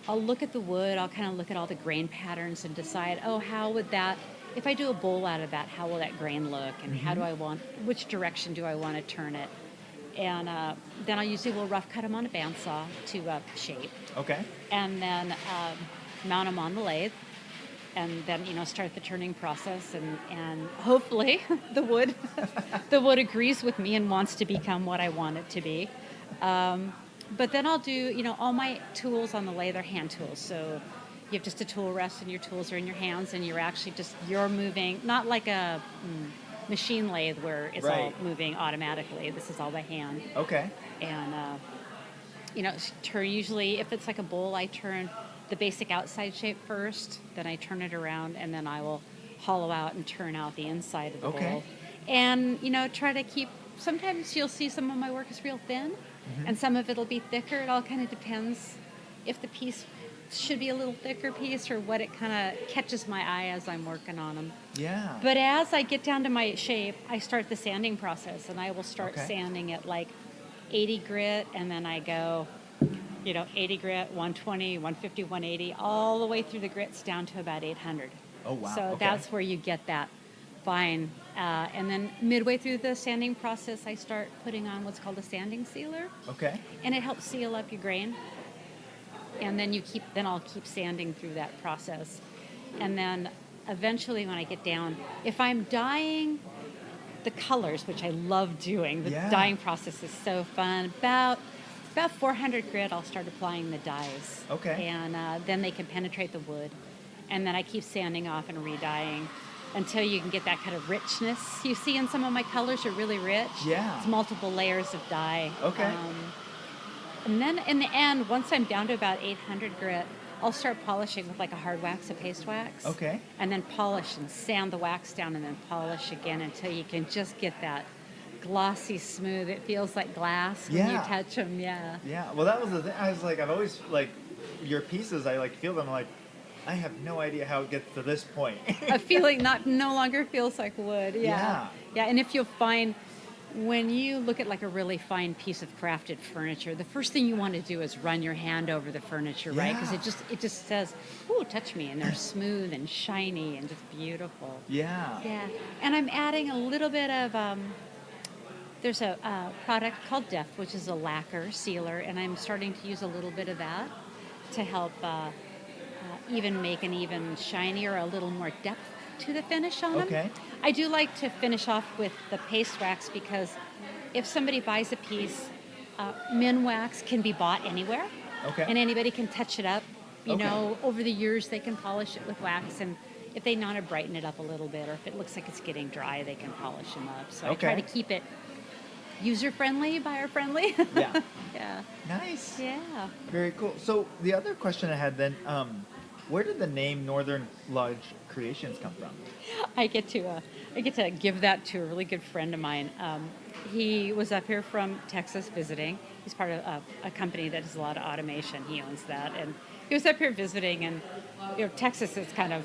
look at the wood. I'll kind of look at all the grain patterns and decide, how would that, if I do a bowl out of that, how will that grain look, and which direction do I want to turn it? And then I usually will rough cut them on a bandsaw to shape. Okay. And then mount them on the lathe, and then start the turning process, and hopefully the wood agrees with me and wants to become what I want it to be. But then I'll do all my tools on the lathe are hand tools, so you have just a tool rest and your tools are in your hands, and you're moving, not like a machine lathe where it's all moving automatically. This is all by hand. Okay. And turn, usually if it's like a bowl, I turn the basic outside shape first, then I turn it around, and then I will hollow out and turn out the inside of the bowl. And try to keep, sometimes you'll see some of my work is real thin, and some of it'll be thicker. It all kind of depends if the piece should be a little thicker piece or what it kind of catches my eye as I'm working on them. Yeah. But as I get down to my shape, I start the sanding process, and I will start Okay. sanding at like 80 grit, and then I go 80 grit, 120, 150, 180, all the way through the grits down to about 800. Oh, wow. So Okay. that's where you get that fine. And then midway through the sanding process, I start putting on what's called a sanding sealer. Okay. And it helps seal up your grain. And then I'll keep sanding through that process. And then eventually when I get down, if I'm dyeing the colors, which I love doing, the dyeing process is so fun. About 400 grit, I'll start applying the dyes. Okay. And then they can penetrate the wood. And then I keep sanding off and re-dyeing until you can get that kind of richness. You see in some of my colors are really rich. Yeah. It's multiple layers of dye. Okay. And then in the end, once I'm down to about 800 grit, I'll start polishing with like a hard wax, a paste wax. Okay. And then polish and sand the wax down and then polish again until you can just get that glossy smooth. It feels like glass when you touch them. Yeah. Yeah. Well, that was the thing. I was like, I've always your pieces. I feel them. I have no idea how it gets to this point. A feeling no longer feels like wood. Yeah. And if you'll find, when you look at like a really fine piece of crafted furniture, the first thing you want to do is run your hand over the furniture, right? Because it just says, "Ooh, touch me," and they're smooth and shiny and just beautiful. Yeah. Yeah. And I'm adding a little bit of there's a product called Deft, which is a lacquer sealer, and I'm starting to use a little bit of that to help even make an even shinier, a little more depth to the finish on them. Okay. I do like to finish off with the paste wax because if somebody buys a piece, min wax can be bought anywhere. Okay. And anybody can touch it up. Over the years they can polish it with wax, and if they want to brighten it up a little bit, or if it looks like it's getting dry, they can polish them up. So I try to keep it user-friendly, buyer-friendly. Yeah. Yeah. Nice. Yeah. Very cool. So the other question I had then, where did the name Northern Lodge Creations come from? I get to give that to a really good friend of mine. He was up here from Texas visiting. He's part of a company that does a lot of automation. He owns that, and he was up here visiting. And Texas is kind of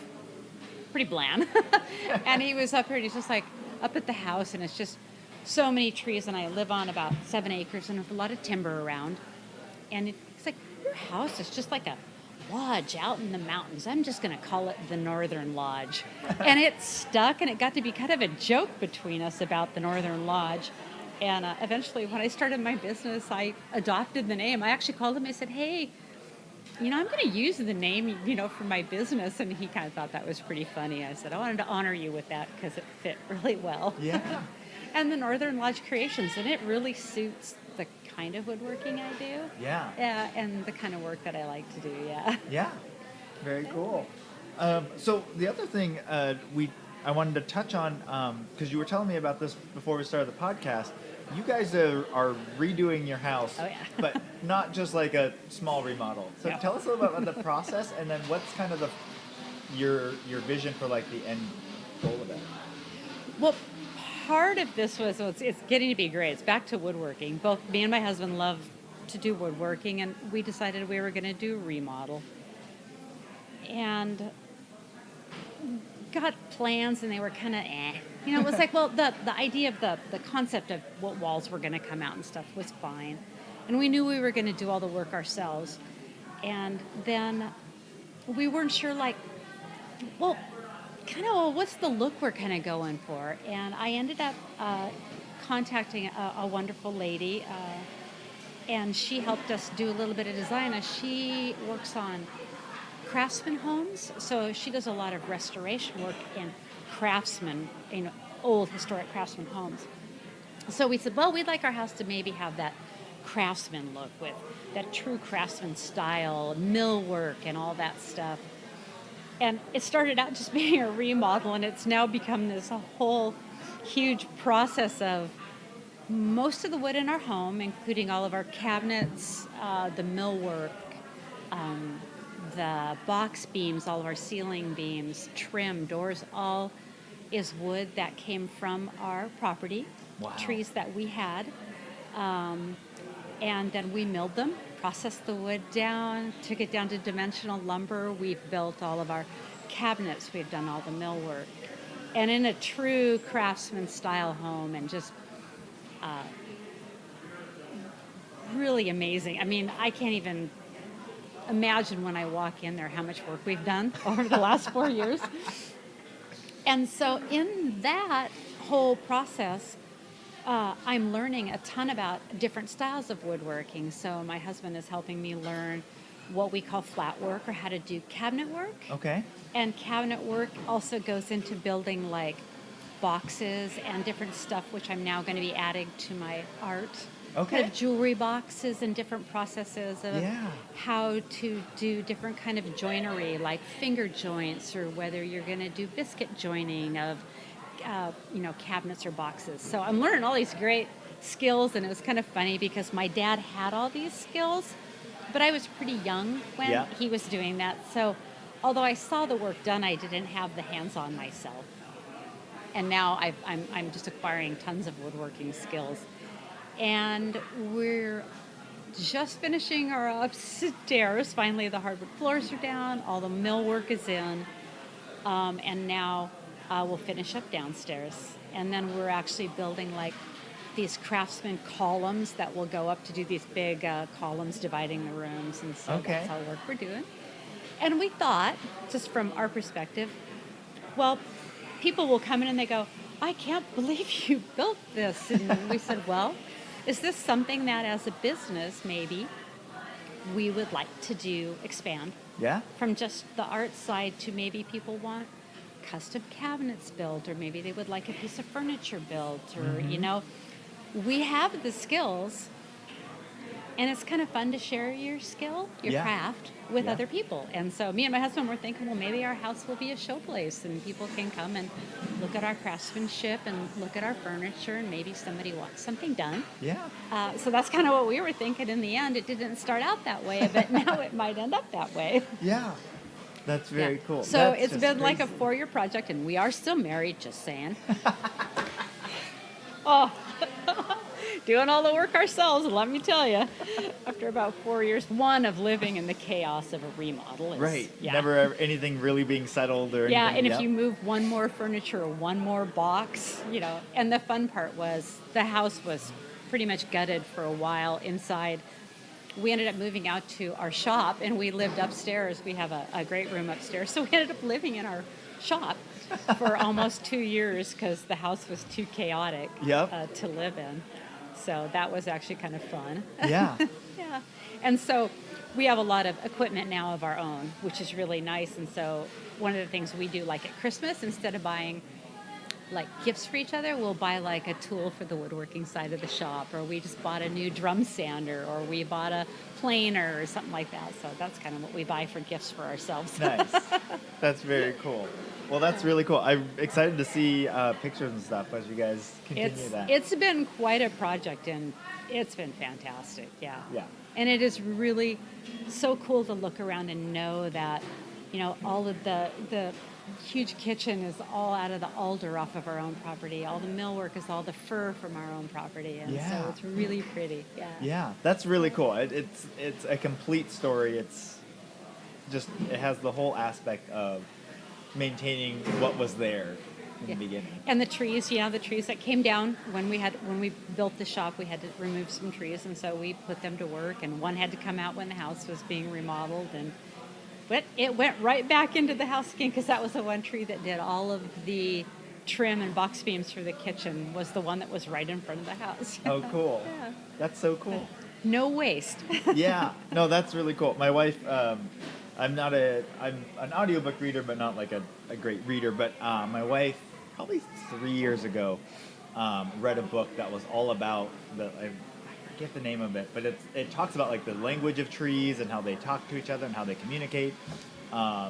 pretty bland. And he was up here, and he's just like up at the house, and it's just so many trees. And I live on about 7 acres, and with a lot of timber around. And it's like, your house is just like a lodge out in the mountains. I'm just going to call it the Northern Lodge. And it stuck, and it got to be kind of a joke between us about the Northern Lodge. And eventually, when I started my business, I adopted the name. I actually called him. I said, hey, I'm going to use the name, for my business. And he kind of thought that was pretty funny. I said, I wanted to honor you with that because it fit really well. Yeah. And the Northern Lodge Creations, and it really suits the kind of woodworking I do. Yeah. Yeah, and the kind of work that I like to do, yeah. Yeah. Very cool. So the other thing I wanted to touch on, because you were telling me about this before we started the podcast, you guys are redoing your house, Oh, yeah. but not just like a small remodel. So No. tell us a little bit about the process, and then what's kind of your vision for like the end goal of it. Well, part of this was, it's getting to be great. It's back to woodworking. Both me and my husband love to do woodworking, and we decided we were going to do remodel. And got plans, and they were kind of it was like, well, the idea of the concept of what walls were going to come out and stuff was fine. And we knew we were going to do all the work ourselves. And then we weren't sure, like, well, what's the look we're kind of going for? And I ended up contacting a wonderful lady, and she helped us do a little bit of design. She works on craftsman homes, so she does a lot of restoration work in craftsman, old historic craftsman homes. So we said, well, we'd like our house to maybe have that craftsman look with that true craftsman style, millwork, and all that stuff. And it started out just being a remodel, and it's now become this whole huge process of most of the wood in our home, including all of our cabinets, the millwork, the box beams, all of our ceiling beams, trim, doors, all is wood that came from our property, Wow. trees that we had. And then we milled them, processed the wood down, took it down to dimensional lumber. We've built all of our cabinets. We've done all the millwork. And in a true craftsman style home, and just really amazing. I mean, I can't even imagine when I walk in there how much work we've done over the last 4 years. And so in that whole process, I'm learning a ton about different styles of woodworking. So my husband is helping me learn what we call flat work, or how to do cabinet work. Okay. And cabinet work also goes into building like boxes and different stuff, which I'm now going to be adding to my art. Okay. Kind of jewelry boxes and different processes of Yeah. how to do different kind of joinery, like finger joints, or whether you're going to do biscuit joining of, cabinets or boxes. So I'm learning all these great skills, and it was kind of funny because my dad had all these skills, but I was pretty young when he was doing that. So although I saw the work done, I didn't have the hands-on myself. And now I'm just acquiring tons of woodworking skills. And we're just finishing our upstairs. Finally, the hardwood floors are down. All the millwork is in. And now we'll finish up downstairs. And then we're actually building like these craftsman columns that will go up to do these big columns dividing the rooms. And so that's how work we're doing. And we thought, just from our perspective, well, people will come in and they go, I can't believe you built this. And we said, well, is this something that as a business maybe we would like to expand from just the art side to maybe people want custom cabinets built, or maybe they would like a piece of furniture built, or, we have the skills. And it's kind of fun to share your skill, your Yeah. craft with Yeah. other people. And so me and my husband were thinking, well, maybe our house will be a showplace and people can come and look at our craftsmanship and look at our furniture, and maybe somebody wants something done. Yeah. So that's kind of what we were thinking. In the end, it didn't start out that way, but now it might end up that way. Yeah. That's very Yeah. cool. So That's it's just been like a crazy. 4-year project, and we are still married, just saying. Oh, doing all the work ourselves, let me tell you. After about 4 years, one of living in the chaos of a remodel. Right. Yeah. Never ever anything really being settled or Yeah, anything. and if Yep. you move one more furniture or one more box, and the fun part was the house was pretty much gutted for a while inside. We ended up moving out to our shop, and we lived upstairs. We have a great room upstairs, so we ended up living in our shop for almost 2 years because the house was too chaotic Yep. to live in. So that was actually kind of fun. Yeah. Yeah. And so we have a lot of equipment now of our own, which is really nice. And so one of the things we do, like at Christmas, instead of buying like gifts for each other, we'll buy like a tool for the woodworking side of the shop, or we just bought a new drum sander, or we bought a planer or something like that. So that's kind of what we buy for gifts for ourselves. Nice. That's very cool. Well, that's really cool. I'm excited to see pictures and stuff as you guys continue that. It's been quite a project, and it's been fantastic. Yeah. Yeah. And it is really so cool to look around and know that, all of the huge kitchen is all out of the alder off of our own property. All the millwork is all the fir from our own property. And Yeah. so it's really pretty. Yeah. Yeah, that's really cool. It's a complete story. It's just it has the whole aspect of maintaining what was there in the beginning. And the trees, the trees that came down when we built the shop, we had to remove some trees, and so we put them to work. And one had to come out when the house was being remodeled, but it went right back into the house again because that was the one tree that did all of the trim and box beams for the kitchen. Was the one that was right in front of the house. Oh, cool. Yeah. That's so cool. No waste. Yeah, no, that's really cool. My wife, I'm an audiobook reader, but not like a great reader. But my wife, probably 3 years ago, read a book that was all about I forget the name of it, but it talks about like the language of trees and how they talk to each other and how they communicate. I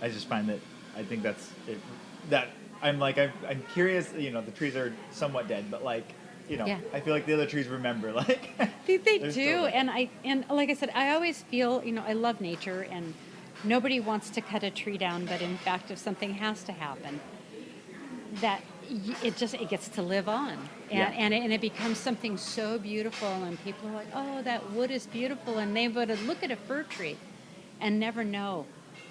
just find that I think that's it. That I'm I'm curious. The trees are somewhat dead, but Yeah. I feel like the other trees remember. They they're do, still there. and like I said, I always feel, I love nature, and nobody wants to cut a tree down, but in fact, if something has to happen, that it gets to live on, and it becomes something so beautiful, and people are like, oh, that wood is beautiful, and they would look at a fir tree and never know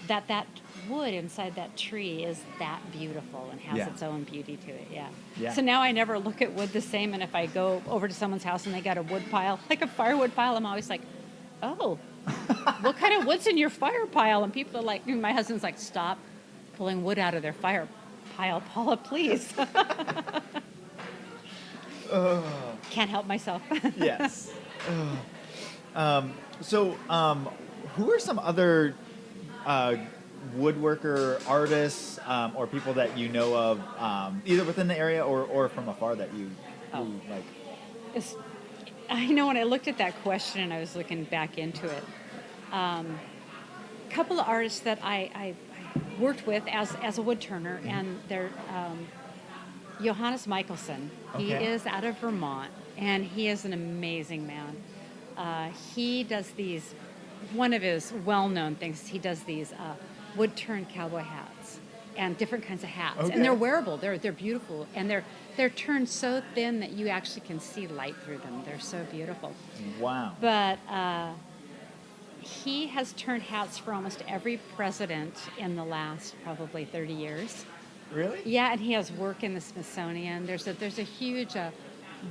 that wood inside that tree is that beautiful and has Yeah. its own beauty to it. Yeah. So now I never look at wood the same, and if I go over to someone's house and they got a wood pile, like a firewood pile, I'm always like, oh, what kind of wood's in your fire pile? And people are like, my husband's like, stop pulling wood out of their fire pile, Paula, please. Can't help myself. Yes. Who are some other woodworker artists or people that you know of, either within the area or from afar that you like? I know when I looked at that question and I was looking back into it, a couple of artists that I worked with as a wood turner, and they're Johannes Michelson. He Okay. is out of Vermont, and he is an amazing man. He does one of his well-known things, he does these wood turn cowboy hats and different kinds of hats. Okay. And they're wearable, they're beautiful, and they're turned so thin that you actually can see light through them. They're so beautiful. Wow. But he has turned hats for almost every president in the last probably 30 years. Really? Yeah, and he has work in the Smithsonian. There's a huge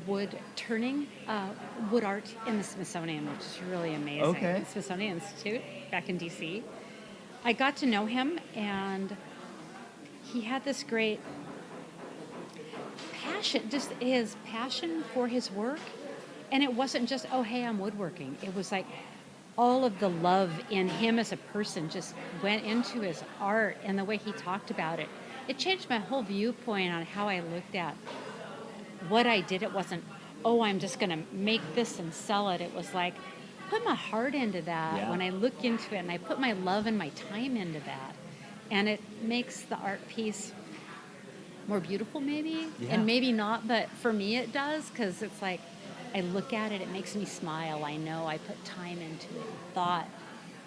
wood turning wood art in the Smithsonian, which is really amazing. Okay. The Smithsonian Institute back in D.C. I got to know him, and he had this great passion, just his passion for his work. And it wasn't just, oh, hey, I'm woodworking. It was like all of the love in him as a person just went into his art and the way he talked about it. It changed my whole viewpoint on how I looked at what I did. It wasn't oh, I'm just going to make this and sell it. It was like, put my heart into that. Yeah. When I look into it and I put my love and my time into that. And it makes the art piece more beautiful maybe, Yeah. and maybe not, but for me it does, because it's like I look at it, it makes me smile. I know I put time into it, thought,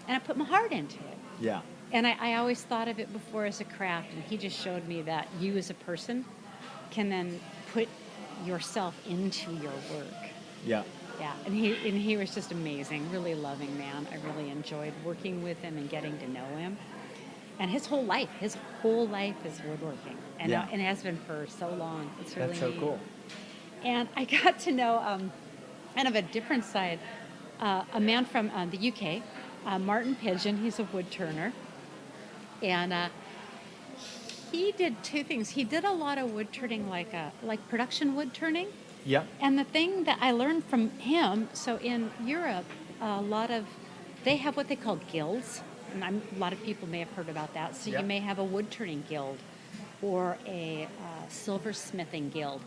and I put my heart into it. Yeah. And I always thought of it before as a craft, and he just showed me that you as a person can then put yourself into your work. Yeah. Yeah, and he was just amazing, really loving man. I really enjoyed working with him and getting to know him. And his whole life is woodworking, and Yeah. and it has been for so long. It's really That's so neat. cool. And I got to know kind of a different side, a man from the UK, Martin Pigeon. He's a wood turner, and he did two things. He did a lot of wood turning, like production wood turning. Yeah. And the thing that I learned from him, so in Europe, they have what they call guilds. And a lot of people may have heard about that. So Yep. you may have a wood turning guild or a silversmithing guild.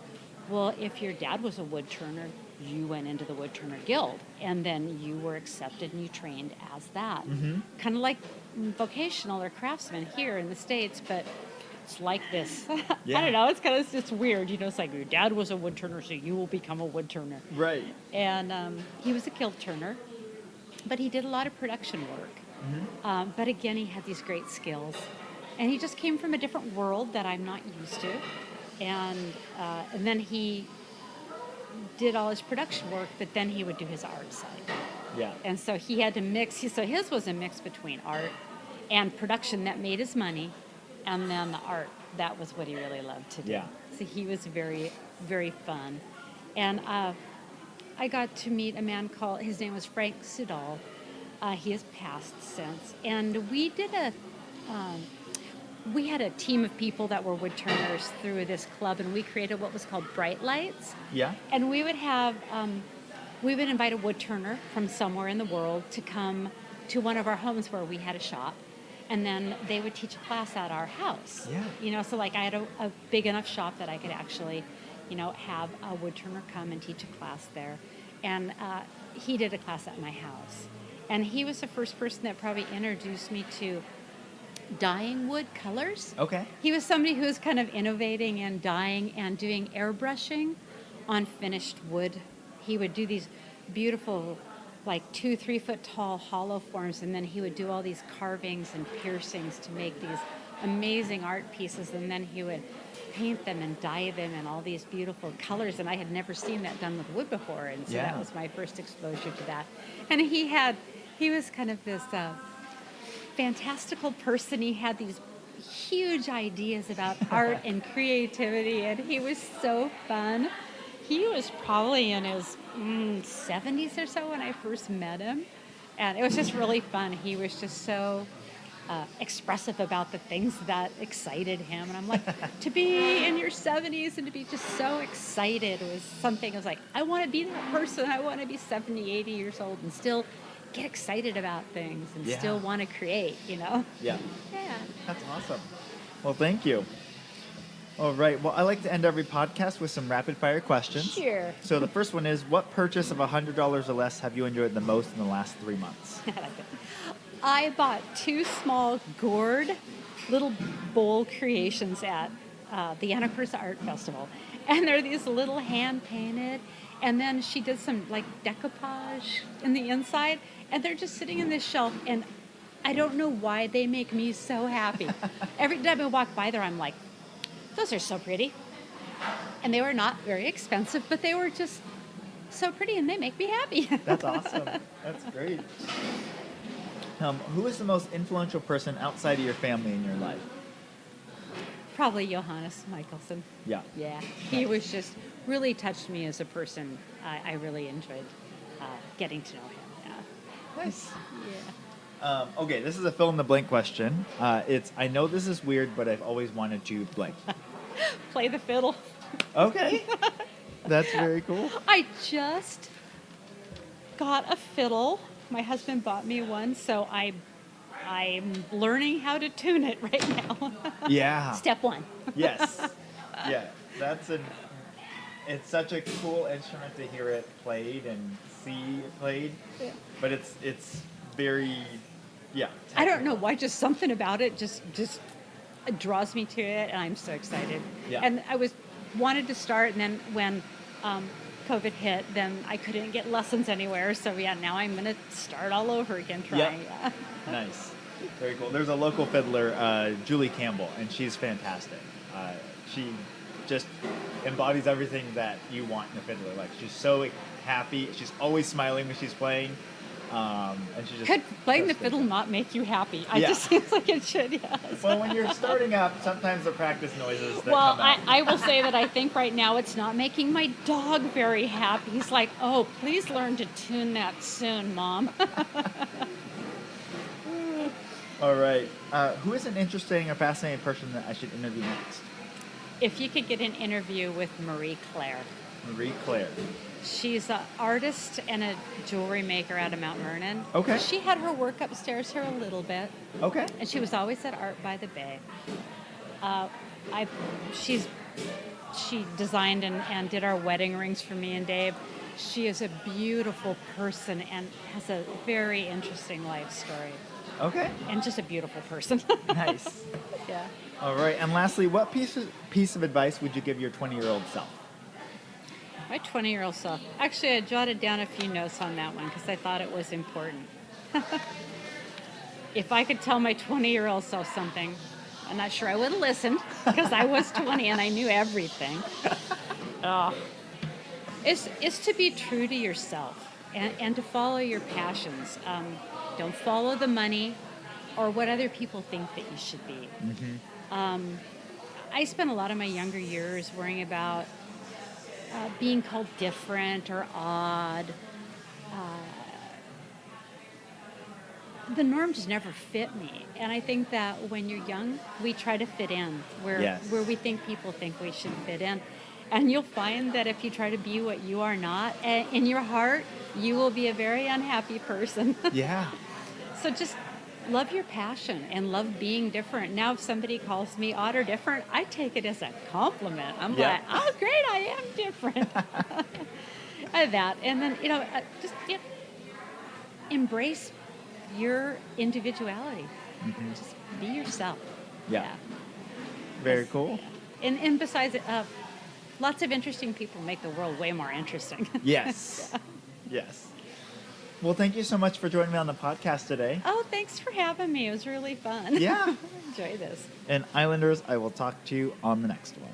Well, if your dad was a wood turner, you went into the wood turner guild, and then you were accepted and you trained as that. Mm-hmm. Kind of like vocational or craftsman here in the States, but it's like this. Yeah. I don't know. It's weird. It's like your dad was a wood turner, so you will become a wood turner. Right. And he was a guild turner, but he did a lot of production work. Mm-hmm. But again, he had these great skills, and he just came from a different world that I'm not used to. And then he did all his production work, but then he would do his art side. Yeah. And so he had to mix. So his was a mix between art and production that made his money, and then the art. That was what he really loved to do. Yeah. So he was very, very fun. And I got to meet a man his name was Frank Sudal. He has passed since. And we did we had a team of people that were wood turners through this club, and we created what was called Bright Lights. Yeah. And we would have, we would invite a wood turner from somewhere in the world to come to one of our homes where we had a shop, and then they would teach a class at our house. Yeah. So like I had a big enough shop that I could actually, have a wood turner come and teach a class there. And he did a class at my house. And he was the first person that probably introduced me to dyeing wood colors. Okay. He was somebody who was kind of innovating and dyeing and doing airbrushing on finished wood. He would do these beautiful, like 2-3 foot tall hollow forms, and then he would do all these carvings and piercings to make these amazing art pieces, and then he would paint them and dye them in all these beautiful colors, and I had never seen that done with wood before, and so that was my first exposure to that. And he was kind of this fantastical person. He had these huge ideas about art and creativity, and he was so fun. He was probably in his 70s or so when I first met him, and it was just really fun. He was just so expressive about the things that excited him, and I'm like, to be in your 70s and to be just so excited was something. I was like, I want to be that person. I want to be 70, 80 years old and still get excited about things and still want to create, Yeah. Yeah. That's awesome. Well, thank you. All right. Well, I like to end every podcast with some rapid fire questions. Sure. So the first one is, what purchase of $100 or less have you enjoyed the most in the last 3 months? I bought 2 small gourd little bowl creations at the Anacruza Art Festival. And they're these little hand painted. And then she did some like decoupage in the inside. And they're just sitting in this shelf. And I don't know why they make me so happy. Every time I walk by there, I'm like, those are so pretty. And they were not very expensive, but they were just so pretty and they make me happy. That's awesome. That's great. Who is the most influential person outside of your family in your life? Probably Johannes Michelson. Yeah. Yeah. He was just really touched me as a person. I really enjoyed getting to know him. Yeah. Nice. Yeah. Okay, this is a fill in the blank question. I know this is weird, but I've always wanted to blank. Play the fiddle. Okay. That's very cool. I just got a fiddle. My husband bought me one, so I'm learning how to tune it right now. Yeah. Step 1. Yes. Yeah. That's it's such a cool instrument to hear it played and see it played. Yeah. But it's very, yeah. I don't know technical. why, just something about it just draws me to it, and I'm so excited. Yeah. And I wanted to start, and then when COVID hit, then I couldn't get lessons anywhere. So yeah, now I'm gonna start all over again trying. Yep. Nice. Very cool. There's a local fiddler, Julie Campbell, and she's fantastic. She just embodies everything that you want in a fiddler. Like, she's so happy. She's always smiling when she's playing. And she just Could playing the does fiddle good. not make you happy? I Yeah. just seems like it should. Yes. Well, when you're starting up, sometimes the practice noises that Well, come out. I will say that I think right now it's not making my dog very happy. He's like, oh, please learn to tune that soon, Mom. All right. Who is an interesting or fascinating person that I should interview next? If you could get an interview with Marie Claire. Marie Claire. She's an artist and a jewelry maker out of Mount Vernon. Okay. She had her work upstairs here a little bit, Okay. and she was always at Art by the Bay. She designed and did our wedding rings for me and Dave. She is a beautiful person and has a very interesting life story, Okay. and just a beautiful person. Nice. Yeah. All right. And lastly, what piece of advice would you give your 20-year-old self? My 20-year-old self. Actually, I jotted down a few notes on that one because I thought it was important. If I could tell my 20-year-old self something, I'm not sure I would have listened because I was 20 and I knew everything. Is to be true to yourself and to follow your passions. Don't follow the money or what other people think that you should be. Mm-hmm. I spent a lot of my younger years worrying about being called different or odd. The norm just never fit me. And I think that when you're young, we try to fit in Yes. where we think people think we should fit in. And you'll find that if you try to be what you are not, in your heart, you will be a very unhappy person. Yeah. So just love your passion and love being different. Now, if somebody calls me odd or different, I take it as a compliment. I'm Yeah. like, oh, great, I am different. That. And then, just embrace your individuality. Mm-hmm. Just be yourself. Yeah. Very cool. And besides, lots of interesting people make the world way more interesting. Yes. Yes. Well, thank you so much for joining me on the podcast today. Oh, thanks for having me. It was really fun. Yeah. Enjoy this. And Islanders, I will talk to you on the next one.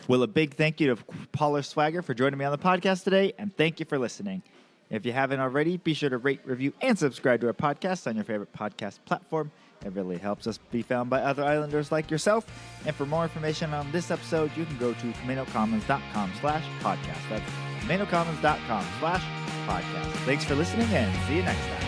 Well, a big thank you to Paula Swager for joining me on the podcast today, and thank you for listening. If you haven't already, be sure to rate, review, and subscribe to our podcast on your favorite podcast platform. It really helps us be found by other Islanders like yourself. And for more information on this episode, you can go to CamanoCommons.com/podcast. That's CamanoCommons.com/podcast. Thanks for listening, and see you next time.